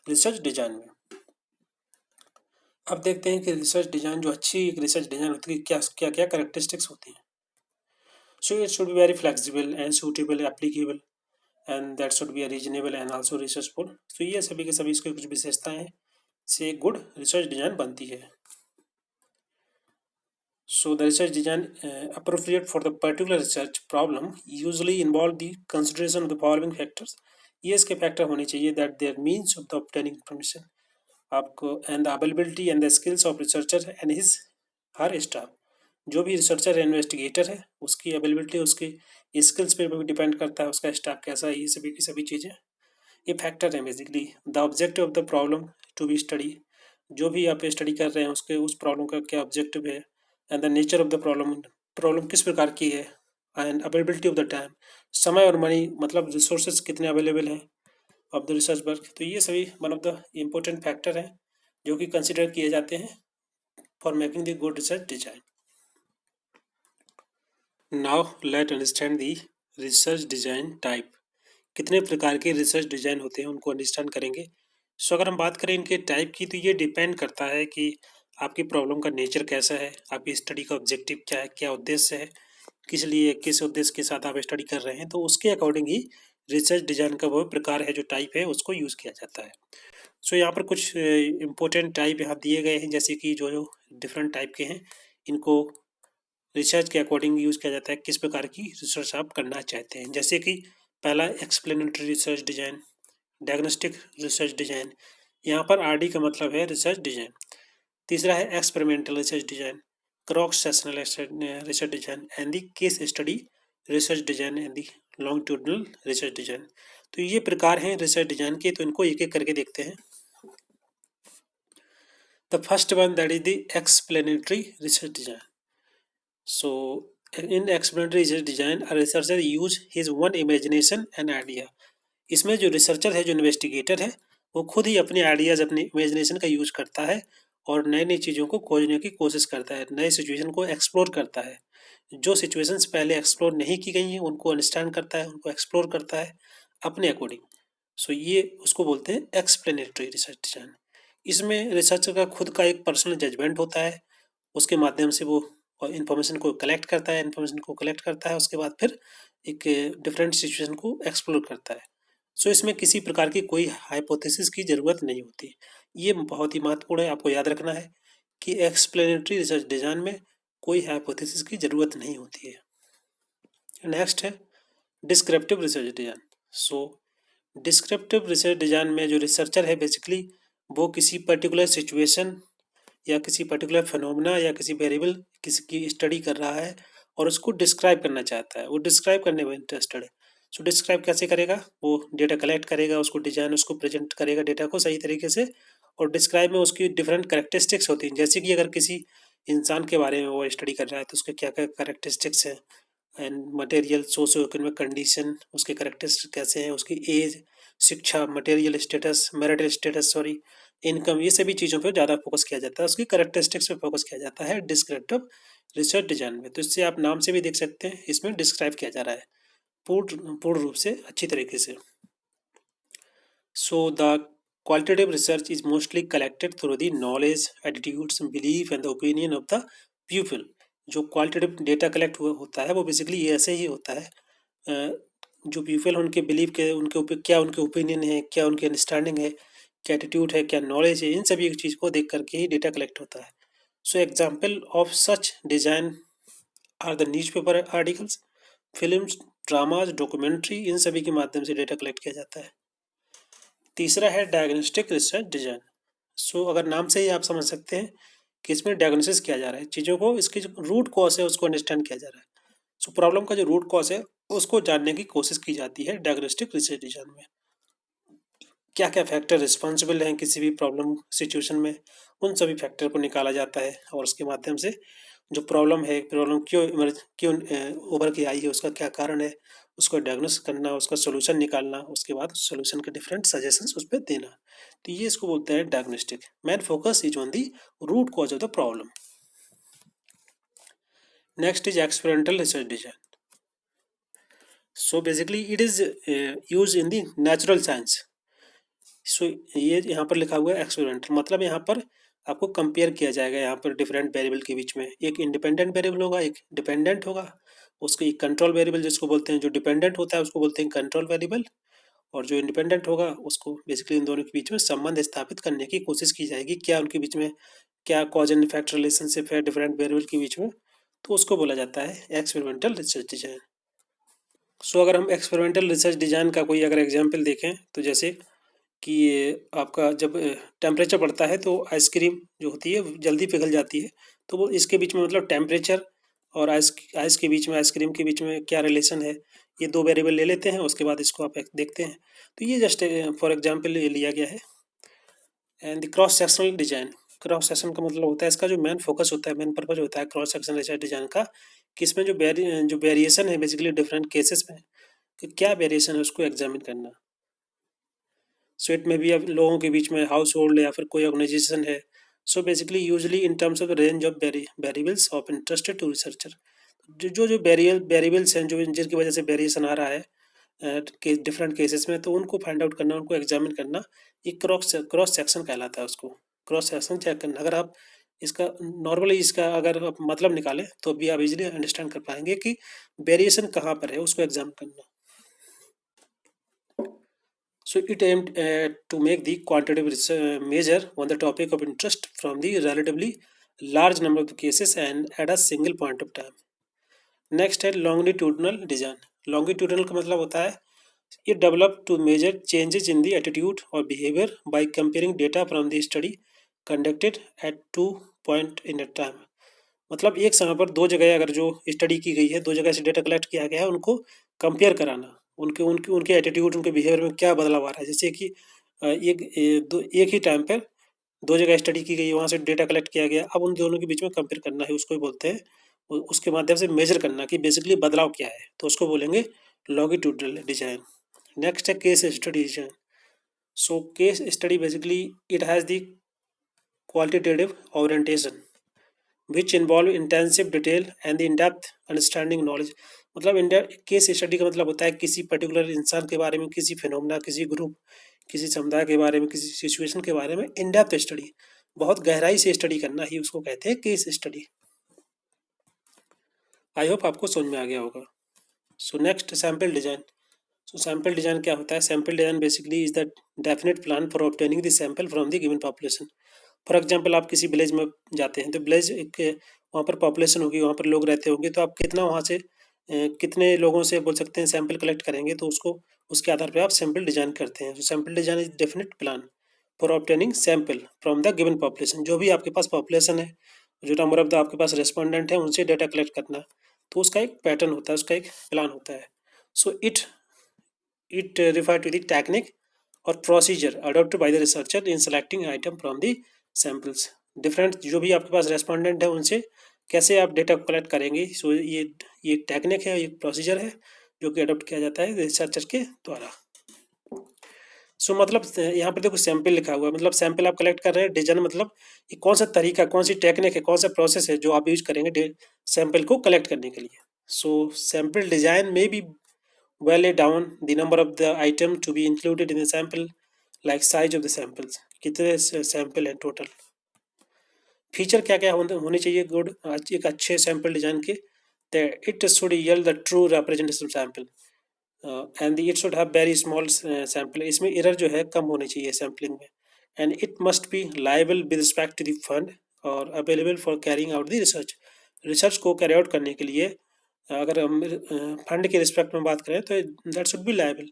रिसर्च डिजाइन में। अब देखते हैं कि रिसर्च डिजाइन जो अच्छी रिसर्च डिजाइन होती है क्या क्या क्या करेक्टरिस्टिक्स होती हैं. So it should be very flexible and suitable, applicable, and that should be a reasonable and also researchful. So ये सभी के सभी इसकी कुछ विशेषताएं हैं से गुड रिसर्च डिजाइन बनती है. So the research design appropriate for the particular research problem usually involve the consideration of the following factors. ये इसके फैक्टर होने चाहिए that their means of the obtaining information आपको and the availability and the skills of researcher and his her staff. जो भी researcher है investigator है उसकी अवेलेबिलिटी उसकी स्किल्स पे भी डिपेंड करता है, उसका स्टाफ कैसा है, ये सभी की सभी चीज़ें ये फैक्टर हैं. Basically the objective of the problem to be study, जो भी आप स्टडी कर रहे हैं उसके उस प्रॉब्लम का क्या ऑब्जेक्टिव है, and the nature of the problem, problem किस प्रकार की है, and availability of the time, समय और मनी मतलब रिसोर्सेज कितने अवेलेबल हैं ऑफ द रिसर्च वर्क. तो ये सभी one of the important factor हैं जो कि कंसिडर किए जाते हैं for making the good research design. Now let understand the research design type. कितने प्रकार के रिसर्च डिजाइन होते हैं उनको अंडरस्टैंड करेंगे. सो अगर हम बात करें इनके टाइप की तो ये डिपेंड करता है कि आपकी प्रॉब्लम का नेचर कैसा है, आपकी स्टडी का ऑब्जेक्टिव क्या है, क्या उद्देश्य है, किस लिए किस उद्देश्य के साथ आप स्टडी कर रहे हैं, तो उसके अकॉर्डिंग ही रिसर्च डिजाइन का वो प्रकार है जो टाइप है उसको यूज़ किया जाता है. सो यहाँ पर कुछ इम्पोर्टेंट टाइप यहाँ दिए गए हैं जैसे कि जो जो डिफरेंट टाइप के हैं इनको रिसर्च के अकॉर्डिंग यूज़ किया जाता है किस प्रकार की रिसर्च आप करना चाहते हैं. जैसे कि पहला explanatory research design, diagnostic research design, यहाँ पर आरडी का मतलब है रिसर्च डिजाइन. तीसरा है experimental research design, cross sectional research design and the case study research design and the longitudinal research design. तो ये प्रकार हैं रिसर्च डिजाइन के, तो इनको एक एक करके देखते हैं. The first one that is the explanatory research design. So in explanatory research design, a researcher use his one imagination and idea. इसमें जो रिसर्चर है जो इन्वेस्टिगेटर है वो खुद ही अपने आइडियाज़ अपनी इमेजिनेशन का यूज करता है और नई नई चीज़ों को खोजने की कोशिश करता है, नए सिचुएशन को एक्सप्लोर करता है, जो सिचुएशंस पहले एक्सप्लोर नहीं की गई हैं उनको अंडरस्टैंड करता है, उनको एक्सप्लोर करता है अपने अकॉर्डिंग. सो ये उसको बोलते हैं एक्सप्लेनेटरी रिसर्च डिजाइन. इसमें रिसर्चर का खुद का एक पर्सनल जजमेंट होता है, उसके माध्यम से वो इन्फॉर्मेशन को कलेक्ट करता है, उसके बाद फिर एक डिफरेंट सिचुएशन को एक्सप्लोर करता है. सो इसमें किसी प्रकार की कोई हाइपोथेसिस की ज़रूरत नहीं होती. ये बहुत ही महत्वपूर्ण है, आपको याद रखना है कि एक्सप्लेनेटरी रिसर्च डिजाइन में कोई हाइपोथेसिस की ज़रूरत नहीं होती है. नेक्स्ट है डिस्क्रिप्टिव रिसर्च डिजाइन. सो डिस्क्रिप्टिव रिसर्च डिजाइन में जो रिसर्चर है बेसिकली वो किसी पर्टिकुलर सिचुएशन या किसी पर्टिकुलर फिनोमेना या किसी वेरिएबल किसी की स्टडी कर रहा है और उसको डिस्क्राइब करना चाहता है, वो डिस्क्राइब करने में इंटरेस्टेड है. सो डिस्क्राइब कैसे करेगा, वो डेटा कलेक्ट करेगा, उसको डिजाइन उसको प्रेजेंट करेगा डेटा को सही तरीके से, और डिस्क्राइब में उसकी डिफरेंट करेक्टरिस्टिक्स होती हैं. जैसे कि अगर किसी इंसान के बारे में वो स्टडी कर रहा है तो उसके क्या क्या करेक्टरिस्टिक्स हैं, and material socio economic condition, उसके करेक्टरिस्टिक्स कैसे हैं, उसकी एज, शिक्षा, material status, marital status, sorry, income, ये सभी चीज़ों पे ज़्यादा फोकस किया जाता है, उसकी करेक्टरिस्टिक्स पे फोकस किया जाता है डिस्क्रिप्टिव रिसर्च डिजाइन में. तो इससे आप नाम से भी देख सकते हैं इसमें डिस्क्राइब किया जा रहा है पूर्ण रूप से अच्छी तरीके से. So the qualitative research is mostly collected through the knowledge, attitudes, belief and the opinion of the people. जो क्वालिटेटिव डेटा कलेक्ट होता है वो बेसिकली ये ऐसे ही होता है, जो पीपल उनके बिलीव के क्या उनके ओपिनियन है, क्या उनकी अंडरस्टैंडिंग है, क्या एटीट्यूड है, क्या नॉलेज है, इन सभी चीज़ को देख करके ही डेटा कलेक्ट होता है. So example of such design are the newspaper articles, films, dramas, documentary, इन सभी के माध्यम से डेटा कलेक्ट किया जाता है. तीसरा है डायग्नोस्टिक रिसर्च डिजाइन. सो अगर नाम से ही आप समझ सकते हैं कि इसमें डायग्नोसिस किया जा रहा है चीज़ों को, इसकी जो रूट कॉज है उसको अंडरस्टैंड किया जा रहा है. सो प्रॉब्लम का जो रूट कॉज है उसको जानने की कोशिश की जाती है डायग्नोस्टिक रिसर्च डिजाइन में. क्या क्या फैक्टर रिस्पॉन्सिबल हैं किसी भी प्रॉब्लम सिचुएशन में, उन सभी फैक्टर को निकाला जाता है और उसके माध्यम से जो प्रॉब्लम है, प्रॉब्लम क्यों उभर के आई है, उसका क्या कारण है, उसको डायग्नोस करना, उसका सोल्यूशन निकालना, उसके बाद सोल्यूशन के डिफरेंट सजेशंस उस पर देना. तो ये इसको बोलते हैं diagnostic. Main focus is on the root cause of the problem. Next is experimental research design. So basically it is use in the natural science. So ये यहाँ पर लिखा हुआ है एक्सपेरिमेंटल, मतलब यहाँ पर आपको कंपेयर किया जाएगा यहाँ पर डिफरेंट वेरिएबल के बीच में। एक इंडिपेंडेंट वेरिएबल होगा, एक डिपेंडेंट होगा। उसको एक कंट्रोल वेरिएबल जिसको बोलते हैं, जो डिपेंडेंट होता है उसको बोलते हैं कंट्रोल वेरिएबल, और जो इंडिपेंडेंट होगा उसको बेसिकली इन दोनों के बीच में संबंध स्थापित करने की कोशिश की जाएगी। क्या उनके बीच में क्या कॉज एंड इफेक्ट रिलेशनशिप है डिफरेंट वेरिएबल के बीच में, तो उसको बोला जाता है एक्सपेरिमेंटल रिसर्च डिजाइन। सो अगर हम एक्सपेरिमेंटल रिसर्च डिजाइन का कोई अगर एग्जाम्पल देखें, तो जैसे कि ये आपका जब टेम्परेचर बढ़ता है तो आइसक्रीम जो होती है वो जल्दी पिघल जाती है। तो वो इसके बीच में मतलब टेम्परेचर और आइस आइस के बीच में, आइसक्रीम के बीच में क्या रिलेशन है, ये दो वेरिएबल ले लेते हैं। उसके बाद इसको आप देखते हैं। तो ये जस्ट फॉर एग्जांपल ये लिया गया है। And the cross sectional design, cross section का मतलब होता है, इसका जो मेन फोकस होता है, मेन पर्पज होता है क्रॉस सेक्शनल डिजाइन का, कि इसमें जो वेरिएशन है बेसिकली डिफरेंट केसेस में, कि क्या वेरिएशन है उसको एग्जामिन करना। सो इट में भी अब लोगों के बीच में, हाउस होल्ड या फिर कोई ऑर्गेनाइजेशन है। So basically usually in terms of range of variables of interest to researcher, जो वेरिएबल्स हैं जो जिनकी वजह से वेरिएशन आ रहा है के डिफरेंट केसेस में, तो उनको फाइंड आउट करना, उनको एग्जामिन करना, ये क्रॉस सेक्शन कहलाता है। उसको क्रॉस सेक्शन चेक करना। अगर आप इसका नॉर्मली इसका अगर आप मतलब निकालें तो भी आप इजीली अंडरस्टैंड कर पाएंगे कि वेरिएशन कहाँ पर है, उसको एग्जामिन करना। So it aimed to make the quantitative measure on the topic of interest from the relatively large number of the cases and at a single point of time. Next है longitudinal design. Longitudinal का मतलब होता है ये develop to measure changes in the attitude और behaviour by comparing data from the study conducted at two point in a time. मतलब एक समय पर दो जगह अगर जो स्टडी की गई है, दो जगह से डेटा कलेक्ट किया गया है, उनको कंपेयर कराना, उनके उनके उनके एटीट्यूड, उनके बिहेवियर में क्या बदलाव आ रहा है। जैसे कि एक ही टाइम पर दो जगह स्टडी की गई, वहाँ से डेटा कलेक्ट किया गया, अब उन दोनों के बीच में कंपेयर करना है, उसको ही बोलते हैं, उसके माध्यम से मेजर करना कि बेसिकली बदलाव क्या है, तो उसको बोलेंगे लॉन्गिट्यूडनल डिजाइन। नेक्स्ट है case study design. So case study basically it has the qualitative orientation which involve intensive detail and the in depth understanding knowledge. मतलब इन केस स्टडी का मतलब होता है किसी पर्टिकुलर इंसान के बारे में, किसी फिनोमेना, किसी ग्रुप, किसी समुदाय के बारे में, किसी सिचुएशन के बारे में इन डेप्थ स्टडी, बहुत गहराई से स्टडी करना ही उसको कहते हैं केस स्टडी। आई होप आपको समझ में आ गया होगा। So next sample design. So sample design क्या होता है? Sample design basically is the definite plan for obtaining the sample from the given population. For example आप किसी विलेज में जाते हैं, तो विलेज एक वहाँ पर पॉपुलेशन होगी, वहाँ पर लोग रहते होंगे, तो आप कितना वहाँ से कितने लोगों से बोल सकते हैं सैंपल कलेक्ट करेंगे, तो उसको उसके आधार पर आप सैंपल डिजाइन करते हैं। तो sample design is definite plan for obtaining sample from the given population. जो भी आपके पास पॉपुलेशन है, जो नंबर ऑफ द आपके पास रेस्पोंडेंट है, उनसे डेटा कलेक्ट करना, तो उसका एक पैटर्न होता है, उसका एक प्लान होता है। So it refer to the technique और procedure adopted by the researcher in selecting item from the samples. Different जो भी आपके पास रेस्पोंडेंट है, उनसे कैसे आप डेटा कलेक्ट करेंगे, सो ये टेक्निक है, ये प्रोसीजर है जो कि अडोप्ट किया जाता है रिसर्चर के द्वारा। सो मतलब यहाँ पर देखो सैंपल लिखा हुआ है, मतलब सैंपल आप कलेक्ट कर रहे हैं। डिजाइन मतलब ये कौन सा तरीका, कौन सी टेक्निक है, कौन सा प्रोसेस है जो आप यूज करेंगे सैंपल को कलेक्ट करने के लिए। सो सैंपल डिजाइन में भी well lay down the number of the item to be included in the sample, like size of the samples, कितने सैंपल हैं टोटल। फीचर क्या क्या होने चाहिए गुड एक अच्छे सैंपल डिजाइन के? It should yield the true representation sample and it should have very small sample। इसमें एरर जो है कम होनी चाहिए सैम्पलिंग में। And it must be liable with respect to the fund और available for carrying out the research. Research को carry out करने के लिए अगर हम फंड के रिस्पेक्ट में बात करें तो दैट शुड बी लायबल।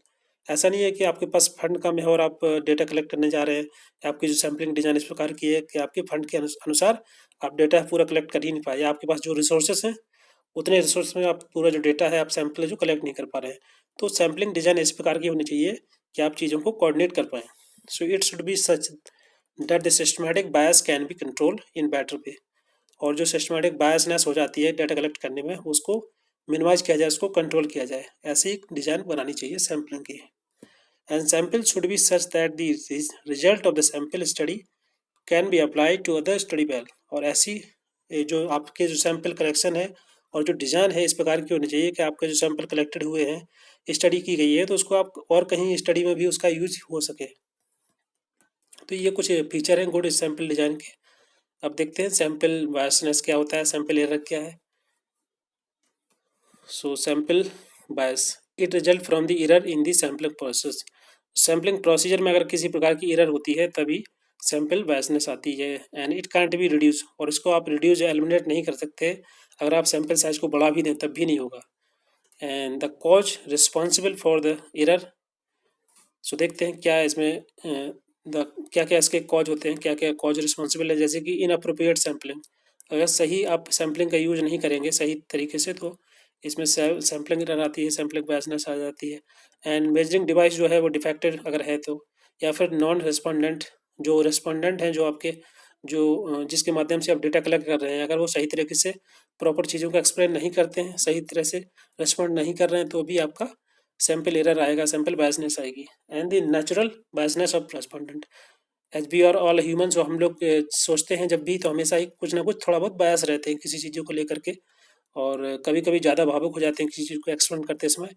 ऐसा नहीं है कि आपके पास फंड कम है और आप डेटा कलेक्ट करने जा रहे हैं, आपकी जो सैम्पलिंग डिजाइन इस प्रकार की है कि आपके फंड के अनुसार आप डेटा पूरा कलेक्ट कर ही नहीं पाए, आपके पास जो रिसोर्सेस हैं उतने रिसोर्स में आप पूरा जो डेटा है आप सैम्पल जो कलेक्ट नहीं कर पा रहे हैं। तो सैम्पलिंग डिजाइन इस प्रकार की होनी चाहिए कि आप चीज़ों को कोऑर्डिनेट कर पाएँ। So it should be such that the systematic bias can be control in better way. और जो सिस्टमैटिक बायसनेस हो जाती है डेटा कलेक्ट करने में, उसको मिनिमाइज किया जाए, उसको कंट्रोल किया जाए। ऐसी एक डिजाइन बनानी चाहिए सैम्पलिंग की। And sample should be such that the result of the sample study can be applied to other study well. और ऐसी जो आपके जो सैम्पल कलेक्शन है और जो डिज़ाइन है इस प्रकार की होनी चाहिए कि आपके जो सैम्पल कलेक्टेड हुए हैं, स्टडी की गई है, तो उसको आप और कहीं स्टडी में भी उसका यूज हो सके। तो ये कुछ फीचर हैं गुड सैम्पल डिजाइन के। अब देखते हैं सैंपल बायसनेस क्या होता है, सैंपल एरर क्या है। So sample bias it result from the error in the sampling process. Sampling procedure में अगर किसी प्रकार की एरर होती है तभी सैंपल बायसनेस आती है। And it can't be reduce, और इसको आप रिड्यूस या एलिमिनेट नहीं कर सकते। अगर आप सैंपल साइज को बढ़ा भी दें तब भी नहीं होगा। And the cause responsible for the error. So देखते हैं क्या इसमें द क्या क्या इसके कॉज होते हैं, क्या क्या कॉज रिस्पॉन्सिबल है। जैसे कि इनअप्रोप्रिएट सैम्पलिंग, अगर सही आप सैम्पलिंग का यूज नहीं करेंगे सही तरीके से तो इसमें सैम्पलिंग एरर आती है, सैम्पलिंग बायसनेस आ जाती है। एंड मेजरिंग डिवाइस जो है वो डिफेक्टेड अगर है तो, या फिर नॉन रिस्पॉन्डेंट, जो रिस्पॉन्डेंट हैं जो आपके जो जिसके माध्यम से आप डेटा कलेक्ट कर रहे हैं, अगर वो सही तरीके से प्रॉपर चीज़ों को एक्सप्लेन नहीं करते हैं, सही तरह से रिस्पॉन्ड नहीं कर रहे हैं, तो भी आपका सैंपल एरर आएगा, सैंपल बायसनेस आएगी। And the natural biasness of respondent, as we are all human, जो हम लोग सोचते हैं जब भी तो हमेशा ही कुछ ना कुछ थोड़ा बहुत बायस रहते हैं किसी चीज़ों को लेकर के, और कभी कभी ज़्यादा भावुक हो जाते हैं किसी चीज़ को एक्सप्लेन करते समय,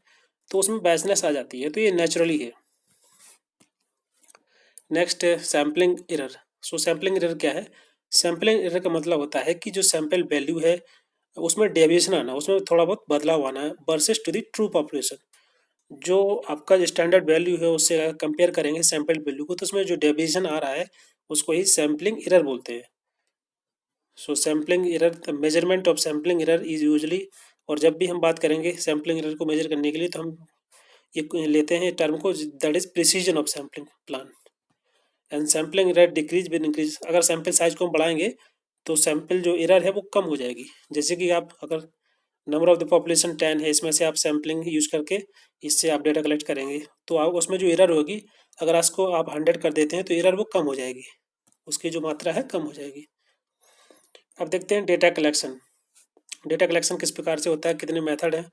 तो उसमें बायसनेस आ जाती है, तो ये नेचुरली है। नेक्स्ट है सैम्पलिंग एरर। सो सैम्पलिंग एरर क्या है? सैम्पलिंग एरर का मतलब होता है कि जो सैंपल वैल्यू है उसमें डेविएशन आना, उसमें थोड़ा बहुत बदलाव आना है versus two the true population. जो आपका जो स्टैंडर्ड वैल्यू है उससे अगर कंपेयर करेंगे सैंपल वैल्यू को, तो उसमें जो डेविएशन आ रहा है उसको ही सैम्पलिंग एरर बोलते हैं। So sampling error, the measurement of sampling error is usually, और जब भी हम बात करेंगे सैम्पलिंग एरर को मेजर करने के लिए तो हम ये लेते हैं टर्म को, that is precision of sampling plan. And sampling error decrease with increase, अगर सैंपल साइज को हम बढ़ाएंगे तो सैंपल जो एरर है वो कम हो जाएगी। जैसे कि आप अगर नंबर ऑफ द पॉपुलेशन 10 है, इसमें से आप सैम्पलिंग यूज करके इससे आप डेटा कलेक्ट करेंगे, तो आप उसमें जो एरर होगी अगर उसको आप 100 कर देते हैं तो एरर वो कम हो जाएगी, उसकी जो मात्रा है कम हो जाएगी। अब देखते हैं डेटा कलेक्शन। डेटा कलेक्शन किस प्रकार से होता है, कितने मेथड हैं,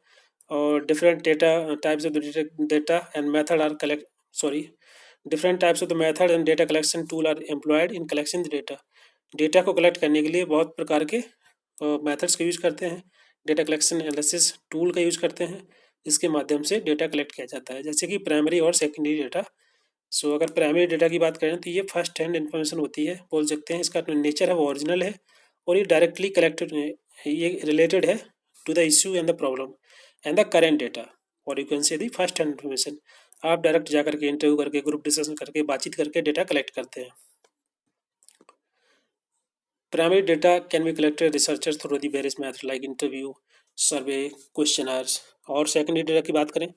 और different data types of the data and method are collect sorry different types of the method and data collection tool are employed in collection the data. Data को collect करने के लिए बहुत प्रकार के मेथड्स का यूज करते हैं। डेटा कलेक्शन एनालिसिस टूल का यूज करते हैं, इसके माध्यम से डेटा कलेक्ट किया जाता है, जैसे कि प्राइमरी और सेकेंडरी डेटा। सो अगर प्राइमरी डेटा की बात करें तो ये फर्स्ट हैंड इन्फॉर्मेशन होती है, बोल सकते हैं इसका नेचर है वो ओरिजिनल है, और ये डायरेक्टली कलेक्टेड, ये रिलेटेड है to the issue and the problem and the current data, और you can say the first hand information. आप डायरेक्ट जा करके इंटरव्यू करके ग्रुप डिस्कशन करके बातचीत करके डेटा कलेक्ट करते हैं। Primary data can be collected researchers through the various method like interview, survey, questionnaires. और सेकेंडरी डेटा की बात करें,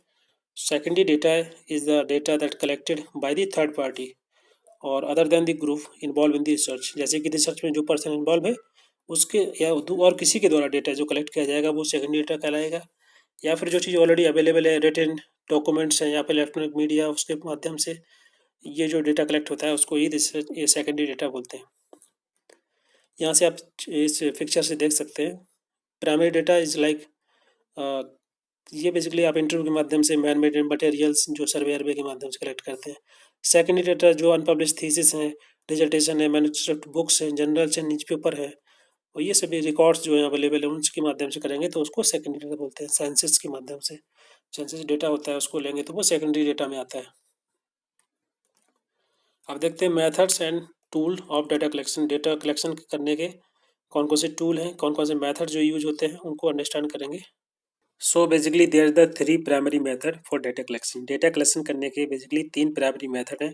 secondary data is the data that collected by the third party और other than the group involve in the research. जैसे कि research में जो person involve है उसके या और किसी के द्वारा डेटा जो कलेक्ट किया जाएगा वो सेकेंडरी डेटा कहलाएगा। या फिर जो चीज़ ऑलरेडी अवेलेबल है, रिटन डॉक्यूमेंट्स हैं या फिर इलेक्ट्रॉनिक मीडिया, उसके माध्यम से ये जो डेटा कलेक्ट होता है उसको ही रिसर्च ये सेकेंडरी डेटा बोलते हैं। यहाँ से आप इस पिक्चर से देख सकते हैं, प्राइमरी डेटा इज लाइक, ये बेसिकली आप इंटरव्यू के माध्यम से मैन मेड मटेरियल्स जो सर्वे अर्वे के माध्यम से कलेक्ट करते हैं। सेकेंडरी डेटा जो अनपब्लिश थीसिस हैं, डिजर्टेशन है, मैन्युस्क्रिप्ट बुक्स हैं, जर्नल्स हैं, न्यूज पेपर है, और ये सभी रिकॉर्ड्स जो हैं अवेलेबल है उनके माध्यम से करेंगे तो उसको सेकेंडरी डेटा बोलते हैं। सेंसस के माध्यम से सेंसस डेटा होता है उसको लेंगे तो वो सेकेंडरी डेटा में आता है। अब देखते हैं methods and tool of data collection. Data collection करने के कौन कौन से टूल हैं, कौन कौन से मेथड जो यूज होते हैं उनको अंडरस्टैंड करेंगे। So basically there are the 3 primary method for data collection. Data collection करने के बेसिकली 3 प्राइमरी मेथड हैं,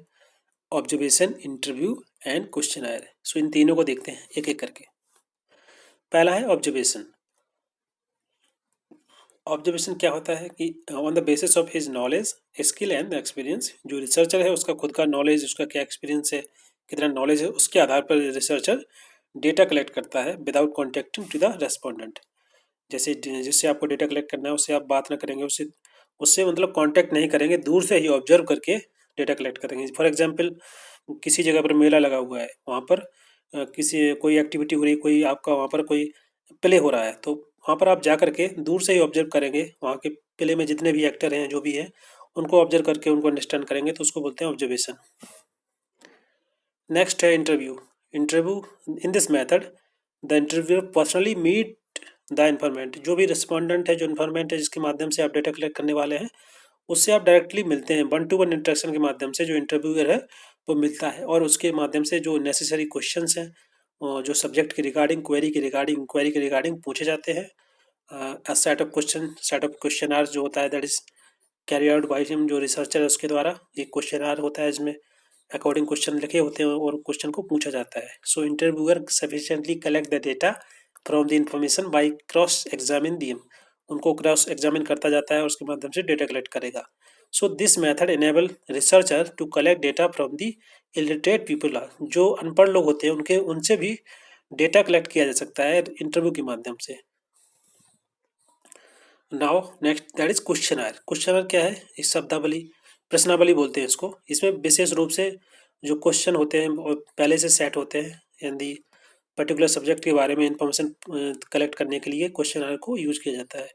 observation, interview and questionnaire. So इन तीनों को देखते हैं एक एक करके। पहला है ऑब्जर्वेशन। ऑब्जर्वेशन क्या होता है कि on the basis of his knowledge, skill and experience, जो रिसर्चर है उसका खुद का नॉलेज, उसका क्या एक्सपीरियंस है, कितना नॉलेज है, उसके आधार पर रिसर्चर डेटा कलेक्ट करता है without contacting to the respondent. जैसे जिससे आपको डेटा कलेक्ट करना है उससे आप बात ना करेंगे, उससे उससे मतलब कांटेक्ट नहीं करेंगे, दूर से ही ऑब्जर्व करके डेटा कलेक्ट करेंगे। फॉर एग्जांपल किसी जगह पर मेला लगा हुआ है, वहाँ पर किसी कोई एक्टिविटी हो रही है, कोई आपका वहाँ पर कोई प्ले हो रहा है, तो वहाँ पर आप जा करके दूर से ही ऑब्जर्व करेंगे, वहाँ के प्ले में जितने भी एक्टर हैं जो भी हैं उनको ऑब्जर्व करके उनको अंडरस्टैंड करेंगे, तो उसको बोलते हैं ऑब्जर्वेशन। नेक्स्ट है interview. Interview, in this method the interview personally meet the informant, जो भी रिस्पॉन्डेंट है, जो इन्फॉर्मेंट है जिसके माध्यम से आप डेटा कलेक्ट करने वाले हैं उससे आप डायरेक्टली मिलते हैं, 1-to-1 इंटरेक्शन के माध्यम से जो इंटरव्यूअर है वो मिलता है, और उसके माध्यम से जो नेसेसरी क्वेश्चंस हैं जो सब्जेक्ट के रिगार्डिंग, क्वेरी के रिगार्डिंग पूछे जाते हैं। A set of question are जो होता है that is carry out by him, जो रिसर्चर है उसके द्वारा। एक क्वेश्चन आर होता है, इसमें अकॉर्डिंग क्वेश्चन लिखे होते हैं और क्वेश्चन को पूछा जाता है। So interviewer sufficiently collect the data from the information by cross examine them, उनको क्रॉस एग्जामिन करता जाता है और उसके माध्यम से डेटा कलेक्ट करेगा। So this method enable researcher to collect data from the illiterate people, जो अनपढ़ लोग होते हैं उनके उनसे भी डेटा कलेक्ट किया जा सकता है इंटरव्यू के माध्यम से। Now next that is questionnaire. Questionnaire क्या है? एक शब्दावली, प्रश्नावली बोलते हैं इसको। इसमें विशेष रूप से जो क्वेश्चन होते हैं वो पहले से सेट होते हैं, यानी पर्टिकुलर सब्जेक्ट के बारे में इंफॉर्मेशन कलेक्ट करने के लिए क्वेश्चनर को यूज किया जाता है।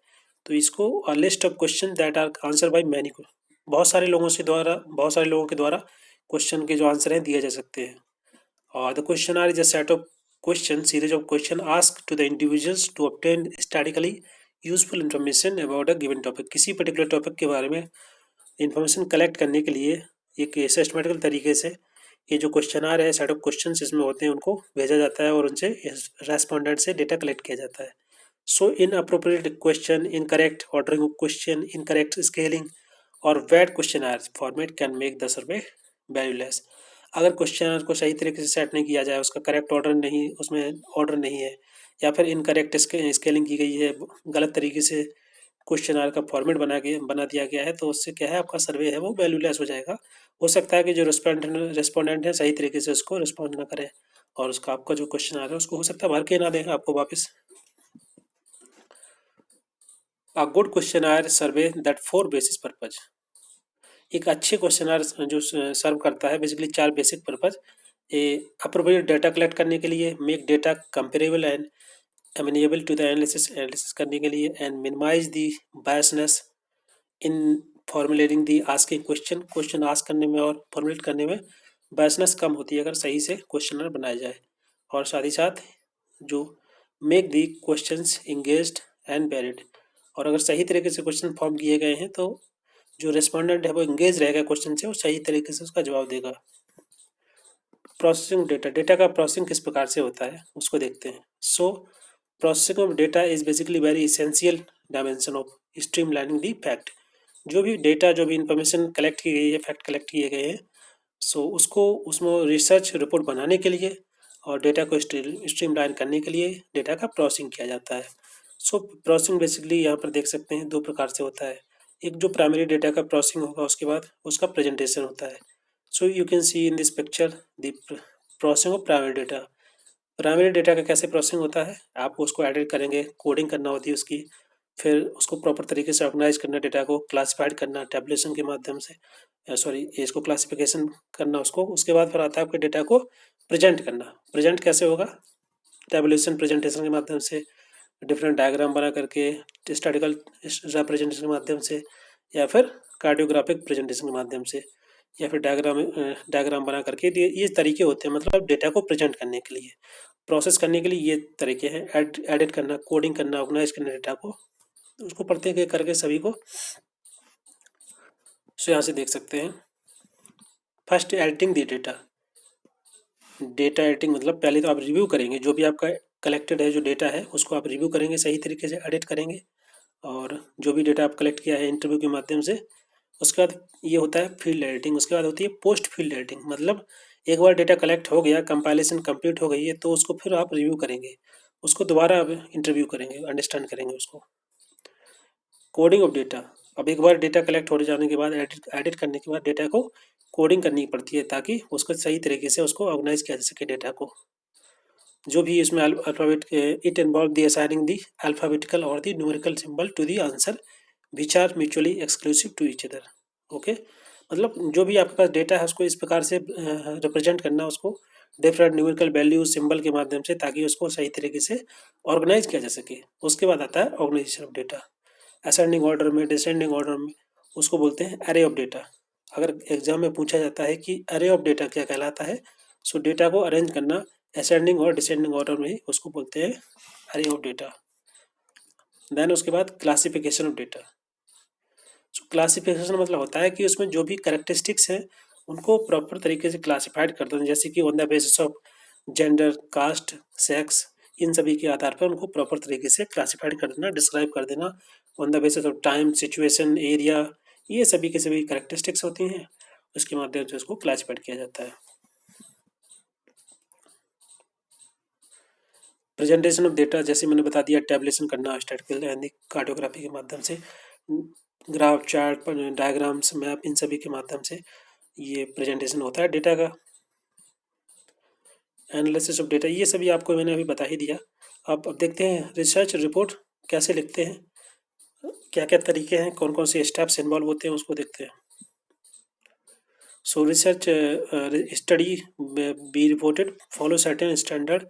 तो इसको list of question that are answer by many, बहुत सारे लोगों के द्वारा क्वेश्चन के जो आंसर हैं दिए जा सकते हैं। और the questionnaire is a set of question, series of question asked to the individuals to obtain statically useful information about a given topic. किसी पर्टिकुलर टॉपिक के बारे में इंफॉर्मेशन कलेक्ट करने के लिए एक सिस्टमेटिकल तरीके से ये जो क्वेश्चनर है, सेट ऑफ क्वेश्चन इसमें होते हैं, उनको भेजा जाता है और उनसे रेस्पोंडेंट से डेटा कलेक्ट किया जाता है। So inappropriate question, incorrect ordering of question, incorrect scaling और bad questionnaire format can make the survey valueless. अगर क्वेश्चनर को सही तरीके से सेट नहीं किया जाए, उसका करेक्ट ऑर्डर नहीं, उसमें ऑर्डर नहीं है, या फिर इनकरेक्ट स्केलिंग की गई है, गलत तरीके से क्वेश्चनर का फॉर्मेट बना दिया गया है, तो उससे क्या है, आपका सर्वे है वो वैल्यूलेस हो जाएगा। हो सकता है कि जो रेस्पोंडेंट है सही तरीके से उसको रिस्पॉन्ड ना करें और उसका आपका जो क्वेश्चन है उसको हो सकता है भर के ना दें आपको वापस। A good questionnaire survey that 4 basis purpose. एक अच्छे क्वेश्चनर जो सर्व करता है basically 4 basic purpose. A appropriate data collect करने के लिए, make data comparable and amenable to the analysis करने के लिए, and minimise the biasness in formulating the asking question, question ask करने में और फॉर्मुलेट करने में बायसनेस कम होती है अगर सही से क्वेश्चनर बनाया जाए। और साथ ही साथ जो make the questions engaged and valid, और अगर सही तरीके से क्वेश्चन फॉर्म किए गए हैं तो जो रिस्पोंडेंट है वो इंगेज रहेगा क्वेश्चन से और सही तरीके से उसका जवाब देगा। प्रोसेसिंग डेटा, डेटा का प्रोसेसिंग किस प्रकार से होता है उसको देखते हैं। सो processing of data is basically very essential dimension of streamlining the fact. जो भी डेटा, जो भी इंफॉर्मेशन कलेक्ट की गई है, फैक्ट कलेक्ट किए गए हैं, सो उसको उसमें रिसर्च रिपोर्ट बनाने के लिए और डेटा को स्ट्रीमलाइन करने के लिए डेटा का प्रोसेसिंग किया जाता है। सो प्रोसेसिंग बेसिकली यहाँ पर देख सकते हैं 2 प्रकार से होता है। एक जो प्राइमरी डेटा का प्रोसेसिंग होगा, उसके बाद उसका प्रेजेंटेशन होता है। So you can see in this picture the processing of primary data. Primary data का कैसे प्रोसेसिंग होता है, आप उसको एडिट करेंगे, कोडिंग करना होती है उसकी, फिर उसको प्रॉपर तरीके से ऑर्गेनाइज करना, डेटा को क्लासिफाइड करना टेबुलेशन के माध्यम से, सॉरी इसको क्लासिफिकेशन करना उसको। उसके बाद फिर आता है आपके डेटा को प्रेजेंट करना। प्रेजेंट कैसे होगा? टेबुलेशन प्रेजेंटेशन के माध्यम से, डिफरेंट डायग्राम बना करके, स्टैटिकल रिप्रेजेंटेशन के माध्यम से, या फिर कार्डियोग्राफिक प्रेजेंटेशन के माध्यम से, या फिर डायग्राम बना करके। ये तरीके होते हैं मतलब डेटा को प्रेजेंट करने के लिए, प्रोसेस करने के लिए ये तरीके हैं। एडिट करना, कोडिंग करना, ऑर्गेनाइज करना डेटा को, उसको पढ़ते हैं करके सभी को। सो यहाँ से देख सकते हैं फर्स्ट एडिटिंग दी डेटा। डेटा एडिटिंग मतलब पहले तो आप रिव्यू करेंगे, जो भी आपका कलेक्टेड है जो डेटा है उसको आप रिव्यू करेंगे, सही तरीके से एडिट करेंगे, और जो भी डेटा आप कलेक्ट किया है इंटरव्यू के माध्यम से। उसके बाद ये होता है फील्ड एडिटिंग। उसके बाद होती है पोस्ट फील्ड एडिटिंग, मतलब एक बार डेटा कलेक्ट हो गया, कंपाइलेशन कंप्लीट हो गई है, तो उसको फिर आप रिव्यू करेंगे, उसको दोबारा आप इंटरव्यू करेंगे, अंडरस्टैंड करेंगे उसको। कोडिंग ऑफ डेटा, अब एक बार डेटा कलेक्ट हो जाने के बाद, एडिट करने के बाद डेटा को कोडिंग करनी पड़ती है ताकि उसको सही तरीके से उसको ऑर्गेनाइज किया जा सके डेटा को। जो भी इसमें alphabet, it involve the assigning the alphabetical और the numerical symbol to the answer which are mutually exclusive to each other. Okay, मतलब जो भी आपके पास डेटा है उसको इस प्रकार से रिप्रेजेंट करना, उसको डिफरेंट न्यूमेरिकल वैल्यूज सिंबल के माध्यम से, ताकि उसको सही तरीके से ऑर्गेनाइज किया जा सके। उसके बाद आता है organisation of data. Ascending order में, डिसेंडिंग ऑर्डर में, उसको बोलते हैं एरे ऑफ डेटा। अगर एग्जाम में पूछा जाता है कि एरे ऑफ डेटा क्या कहलाता है, सो डेटा को अरेंज करना असेंडिंग और डिसेंडिंग ऑर्डर में ही, उसको बोलते हैं एरे ऑफ डेटा। देन उसके बाद classification of data. So classification मतलब होता है कि उसमें जो भी करेक्टरिस्टिक्स हैं उनको प्रॉपर तरीके से क्लासिफाइड कर दो, जैसे कि on the basis of gender, caste, sex, इन सभी के आधार पर उनको प्रॉपर तरीके से क्लासिफाइड कर देना, डिस्क्राइब कर देना on the basis of time, situation, area, ये सभी के सभी कैरेक्टरिस्टिक्स होती हैं, उसके माध्यम से उसको क्लासिफाइड किया जाता है। प्रेजेंटेशन ऑफ डेटा, जैसे मैंने बता दिया, टैबुलेशन करना स्टैटिस्टिकल यानी कार्टोग्राफी के माध्यम से, ग्राफ, चार्ट, डायग्राम्स, मैप, इन सभी के माध्यम से ये प्रेजेंटेशन होता है डेटा का। एनालिसिस ऑफ डेटा, ये सभी आपको मैंने अभी बता ही दिया। अब देखते हैं रिसर्च रिपोर्ट कैसे लिखते हैं, क्या क्या तरीके हैं, कौन कौन से स्टेप्स इन्वॉल्व होते हैं, उसको देखते हैं। सो research study be reported follow certain standard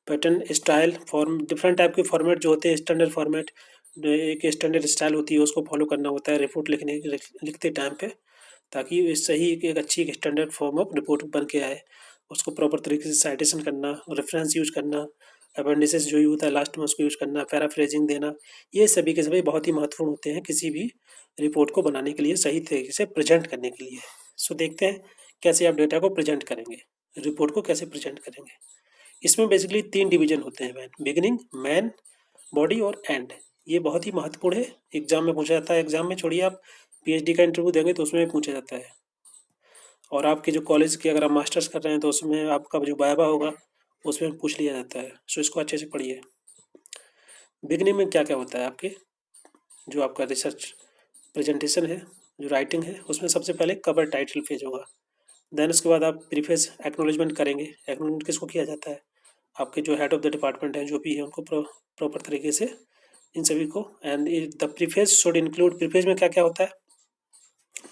pattern style form, different type के फॉर्मेट जो होते हैं, स्टैंडर्ड फॉर्मेट, एक स्टैंडर्ड स्टाइल होती है, उसको फॉलो करना होता है रिपोर्ट लिखते टाइम पे, ताकि सही एक अच्छी स्टैंडर्ड फॉर्म ऑफ रिपोर्ट बन के आए। उसको प्रॉपर तरीके से साइटेशन करना, रेफरेंस यूज करना, अपेंडिसेस जो यूज होता है लास्ट में उसको यूज करना, पैराफ्रेजिंग देना, ये सभी के सभी बहुत ही महत्वपूर्ण होते हैं किसी भी रिपोर्ट को बनाने के लिए, सही तरीके से प्रेजेंट करने के लिए। सो देखते हैं कैसे आप डेटा को प्रेजेंट करेंगे, रिपोर्ट को कैसे प्रेजेंट करेंगे। इसमें बेसिकली 3 डिवीजन होते हैं, बिगिनिंग, मैन, बॉडी और एंड। ये बहुत ही महत्वपूर्ण है, एग्जाम में पूछा जाता है, एग्जाम में छोड़िए, आप पीएचडी का इंटरव्यू देंगे तो उसमें भी पूछा जाता है, और आपके जो कॉलेज की अगर आप मास्टर्स कर रहे हैं तो उसमें आपका जो वाइवा होगा उसमें पूछ लिया जाता है। सो इसको अच्छे से पढ़िए। बिगिनिंग में क्या क्या होता है, आपके जो आपका रिसर्च प्रेजेंटेशन है, जो राइटिंग है, उसमें सबसे पहले कवर टाइटल पेज होगा। देन उसके बाद आप प्रीफेस एक्नॉलेजमेंट करेंगे। एक्नॉलेजमेंट किसको किया जाता है, आपके जो हेड ऑफ द डिपार्टमेंट है, जो भी है, उनको प्रॉपर तरीके से इन सभी को। And the preface should include, preface में क्या क्या होता है,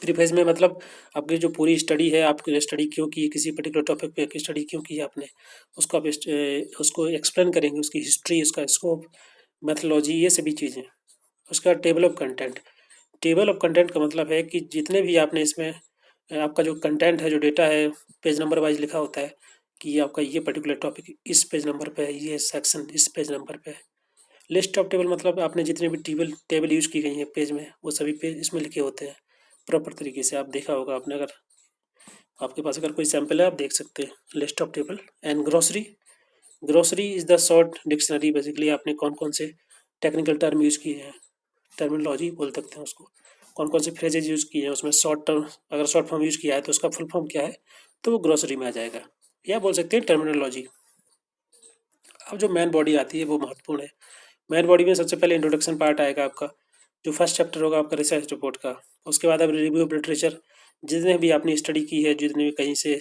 प्रीफेस में मतलब आपकी जो पूरी स्टडी है, आपकी स्टडी क्यों की, किसी पर्टिकुलर टॉपिक पे स्टडी क्यों की है आपने, उसको आप उसको एक्सप्लेन करेंगे, उसकी हिस्ट्री, उसका स्कोप, मैथोलॉजी, ये सभी चीज़ें। उसका table of content, table of content का मतलब है कि जितने भी आपने इसमें आपका जो कंटेंट है, जो डेटा है, पेज नंबर वाइज लिखा होता है कि ये आपका ये पर्टिकुलर टॉपिक इस पेज नंबर पे है, ये सेक्शन इस पेज नंबर पे है। लिस्ट ऑफ टेबल मतलब आपने जितने भी टेबल टेबल यूज की गई हैं पेज में, वो सभी पेज इसमें लिखे होते हैं प्रॉपर तरीके से। आप देखा होगा आपने, अगर आपके पास अगर कोई सैंपल है आप देख सकते हैं, list of table. And grocery, grocery is the short dictionary, basically आपने कौन कौन से टेक्निकल टर्म यूज किए हैं, टर्मिनोलॉजी बोल सकते हैं उसको, कौन कौन से फ्रेजेज यूज किए हैं उसमें, शॉर्ट टर्म अगर शॉर्ट फॉर्म यूज किया है तो उसका फुल फॉर्म क्या है, तो वो ग्रोसरी में आ जाएगा, या बोल सकते हैं टर्मिनोलॉजी। अब जो मेन बॉडी आती है वो महत्वपूर्ण है। मेन बॉडी में सबसे पहले इंट्रोडक्शन पार्ट आएगा आपका, जो फर्स्ट चैप्टर होगा आपका रिसर्च रिपोर्ट का। उसके बाद आप रिव्यू ऑफ लिटरेचर, जितने भी आपने स्टडी की है, जितने भी कहीं से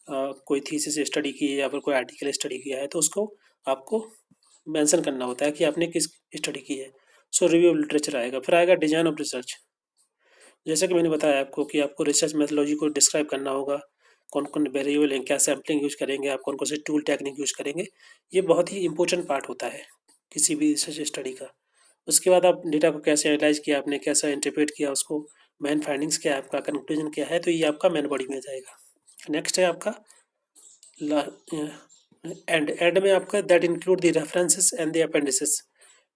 कोई थीसिस स्टडी की है या फिर कोई आर्टिकल स्टडी किया है, तो उसको आपको मेंशन करना होता है कि आपने किस स्टडी की है। सो रिव्यू ऑफ लिटरेचर आएगा। फिर आएगा डिजाइन ऑफ रिसर्च, जैसे कि मैंने बताया आपको कि आपको रिसर्च मेथोलॉजी को डिस्क्राइब करना होगा, कौन कौन वेरिएबल हैं, क्या सैम्पलिंग यूज करेंगे आप, कौन कौन से टूल टेक्निक यूज करेंगे। ये बहुत ही इंपॉर्टेंट पार्ट होता है किसी भी रिसर्च स्टडी का। उसके बाद आप डेटा को कैसे एनालाइज किया आपने, कैसा इंटरप्रेट किया उसको, मेन फाइंडिंग्स क्या है आपका, कंक्लूजन क्या है, तो ये आपका मेन बॉडी में जाएगा। नेक्स्ट है आपका एंड में आपका that include the references and the appendices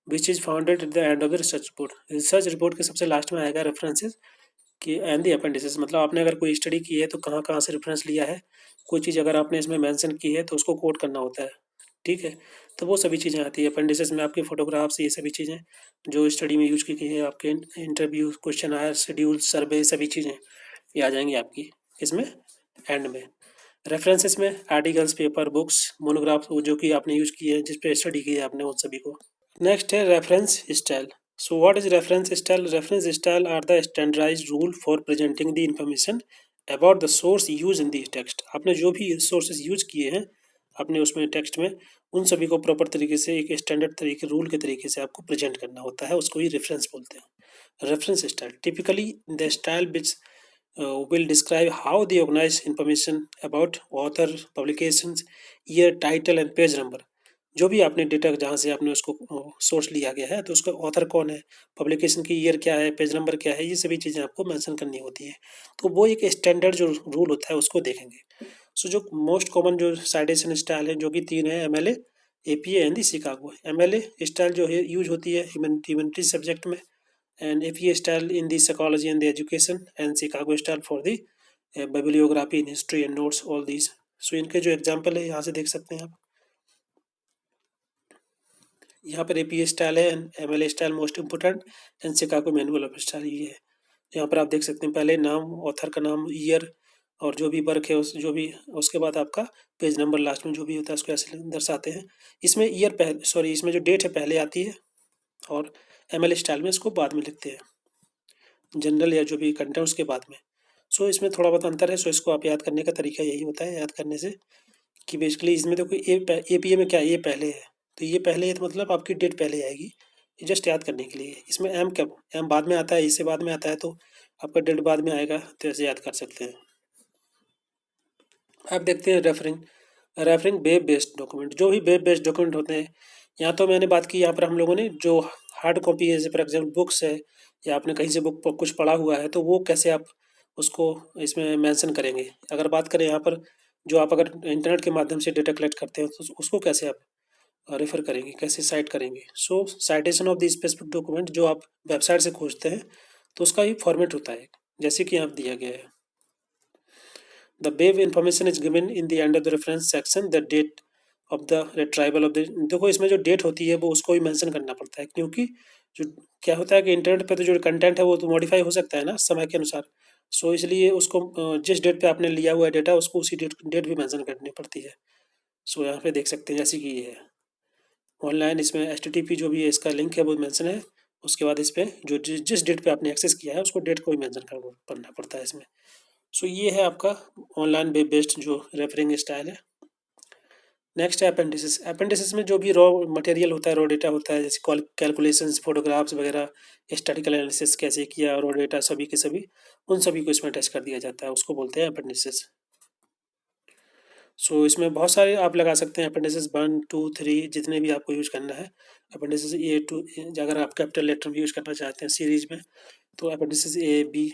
which is founded at the end of the research report. Research report के सबसे लास्ट में आएगा रेफरेंसेस कि एंड दी अपेंडिसेस, मतलब आपने अगर कोई स्टडी की है तो कहाँ कहाँ से रेफरेंस लिया है, कोई चीज़ अगर आपने इसमें मेंशन की है तो उसको कोट करना होता है। ठीक है, तो वो सभी चीज़ें आती है। अपेंडिसेस में आपके फोटोग्राफ्स, ये सभी चीज़ें जो स्टडी में यूज की गई है, आपके इंटरव्यू, क्वेश्चन आयर, शेड्यूल, सर्वे, सभी चीज़ें ये आ जाएंगी आपकी इसमें एंड में। रेफरेंसेस में आर्टिकल्स, पेपर, बुक्स, मोनोग्राफ्स, वो जो कि आपने यूज किए हैं, जिस पे स्टडी की है आपने, उन सभी को। नेक्स्ट है reference style. So what is reference style? Reference style are the standardized rule for presenting the information about the source used in the text. आपने जो भी sources यूज किए हैं आपने उसमें टेक्स्ट में, उन सभी को प्रॉपर तरीके से एक स्टैंडर्ड तरीके, रूल के तरीके से आपको प्रेजेंट करना होता है, उसको ही रेफरेंस बोलते हैं। Reference style typically the style which will describe how the organized information about author, publications, year, title and page number। जो भी आपने डेटा जहाँ से आपने उसको सोर्स लिया गया है, तो उसका ऑथर कौन है, पब्लिकेशन की ईयर क्या है, पेज नंबर क्या है, ये सभी चीज़ें आपको मेंशन करनी होती है। तो वो एक स्टैंडर्ड जो रूल होता है उसको देखेंगे। सो जो मोस्ट कॉमन जो साइटेशन स्टाइल है, जो कि 3 है, MLA, APA and the Chicago. MLA style जो है यूज होती है ह्यूमैनिटी सब्जेक्ट में, and APA style in the psychology and the education, and Chicago style for the bibliography in history and notes, all these सो इनके जो example है यहाँ से देख सकते हैं आप। यहाँ पर APA स्टाइल है, MLA style most important, and Chicago manual of style ये है। यहाँ पर आप देख सकते हैं पहले नाम, ऑथर का नाम, ईयर और जो भी वर्क है उस जो भी, उसके बाद आपका पेज नंबर लास्ट में जो भी होता है उसको ऐसे दर्शाते हैं। इसमें ईयर पहले, सॉरी इसमें जो डेट है पहले आती है और MLA स्टाइल में इसको बाद में लिखते हैं, जनरल या जो भी कंटेंट उसके बाद में। सो इसमें थोड़ा बहुत अंतर है। सो इसको आप याद करने का तरीका यही होता है याद करने से, कि बेसिकली इसमें देखो APA में क्या है, ये पहले है, तो ये पहले है तो मतलब आपकी डेट पहले आएगी, ये जस्ट याद करने के लिए। इसमें एम बाद में आता है, इससे बाद में आता है, तो आपका डेट बाद में आएगा, तो ऐसे याद कर सकते हैं। आप देखते हैं रेफरिंग वेब बेस्ड डॉक्यूमेंट, जो भी वेब बेस्ड डॉक्यूमेंट होते हैं। यहाँ तो मैंने बात की, यहाँ पर हम लोगों ने जो हार्ड कॉपी है, जैसे फॉर एग्जाम्पल बुक्स है, या आपने कहीं से बुक कुछ पढ़ा हुआ है, तो वो कैसे आप उसको इसमें मेंशन करेंगे। अगर बात करें यहाँ पर, जो आप अगर इंटरनेट के माध्यम से डेटा कलेक्ट करते हैं, तो उसको कैसे आप रेफर करेंगे, कैसे साइट करेंगे। So citation of the specific document, जो आप वेबसाइट से खोजते हैं, तो उसका ही फॉर्मेट होता है, जैसे कि यहाँ दिया गया है। The wave information is given in the end of the reference section, the date of the retrieval of the, देखो इसमें जो डेट होती है वो उसको भी मेंशन करना पड़ता है, क्योंकि जो क्या होता है कि इंटरनेट पे तो जो कंटेंट है वो तो मॉडिफाई हो सकता है ना समय के अनुसार। सो इसलिए उसको जिस डेट पे आपने लिया हुआ है डेटा, उसको उसी डेट भी मेंशन करनी पड़ती है। सो यहाँ पे देख सकते हैं जैसे कि ये है ऑनलाइन, इसमें HTTP जो भी है इसका लिंक है वो मेंशन है। उसके बाद इस पर जो जिस डेट पे आपने एक्सेस किया है उसको डेट को भी मेंशन करना पड़ता है इसमें। सो ये है आपका ऑनलाइन वेब बेस्ड जो रेफरिंग स्टाइल है। नेक्स्ट है अपेंडिसेस। अपेंडिसेस में जो भी रॉ मटेरियल होता है, रॉ डेटा होता है, जैसे कैलकुलेशंस, फोटोग्राफ्स वगैरह, स्टैटिकल एनालिसिस कैसे किया, रॉ डेटा सभी के सभी, उन सभी को इसमें अटैच कर दिया जाता है, उसको बोलते हैं अपेंडिसेस। सो इसमें बहुत सारे आप लगा सकते हैं, अपेंडिसेस 1 2 3 जितने भी आपको यूज करना है। अपेंडिसेस A to, अगर आप कैपिटल लेटर भी यूज करना चाहते हैं सीरीज में, तो अपेंडिसेस A B,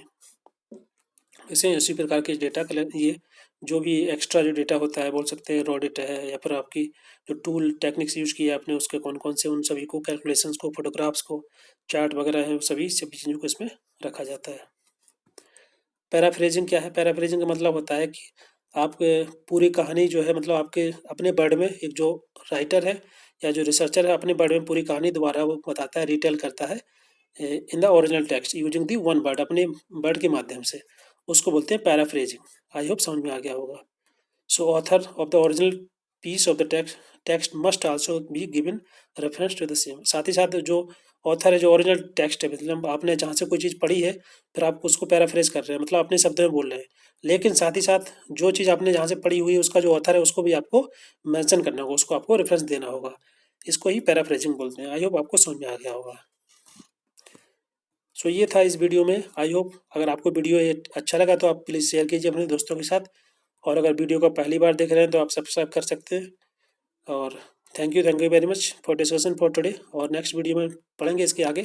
ऐसे इसी प्रकार के डेटा कलेक्ट, ये जो भी एक्स्ट्रा जो डेटा होता है बोल सकते हैं रॉ डेटा है, या फिर आपकी जो टूल टेक्निक्स यूज किया आपने उसके कौन कौन से, उन सभी को, कैलकुलेशंस को, फोटोग्राफ्स को, चार्ट वगैरह है, सभी सभी चीज़ों को इसमें रखा जाता है। पैराफ्रेजिंग क्या है? पैराफ्रेजिंग का मतलब होता है कि आप पूरी कहानी जो है, मतलब आपके अपने वर्ड में, एक जो राइटर है या जो रिसर्चर है अपने वर्ड में पूरी कहानी दोबारा वो बताता है, रिटेल करता है in the original text using the one word, अपने वर्ड के माध्यम से, उसको बोलते हैं पैराफ्रेजिंग। आई होप समझ में आ गया होगा। So author of the original piece of the text must also be given reference to the same. साथ ही साथ जो ऑथर है, जो ओरिजिनल टेक्स्ट है, मतलब आपने जहाँ से कोई चीज़ पढ़ी है, फिर आप उसको पैराफ्रेज कर रहे हैं, मतलब अपने शब्दों में बोल रहे हैं, लेकिन साथ ही साथ जो चीज़ आपने जहाँ से पढ़ी हुई है उसका जो ऑथर है उसको भी आपको मेंशन करना होगा, उसको आपको रेफरेंस देना होगा। इसको ही पैराफ्रेजिंग बोलते हैं। आई होप आपको समझ में आ गया होगा। सो ये था इस वीडियो में। आई होप अगर आपको वीडियो ये अच्छा लगा तो आप प्लीज़ शेयर कीजिए अपने दोस्तों के साथ, और अगर वीडियो को पहली बार देख रहे हैं तो आप सब्सक्राइब कर सकते हैं। और thank you very much for discussion for today, और नेक्स्ट वीडियो में पढ़ेंगे इसके आगे।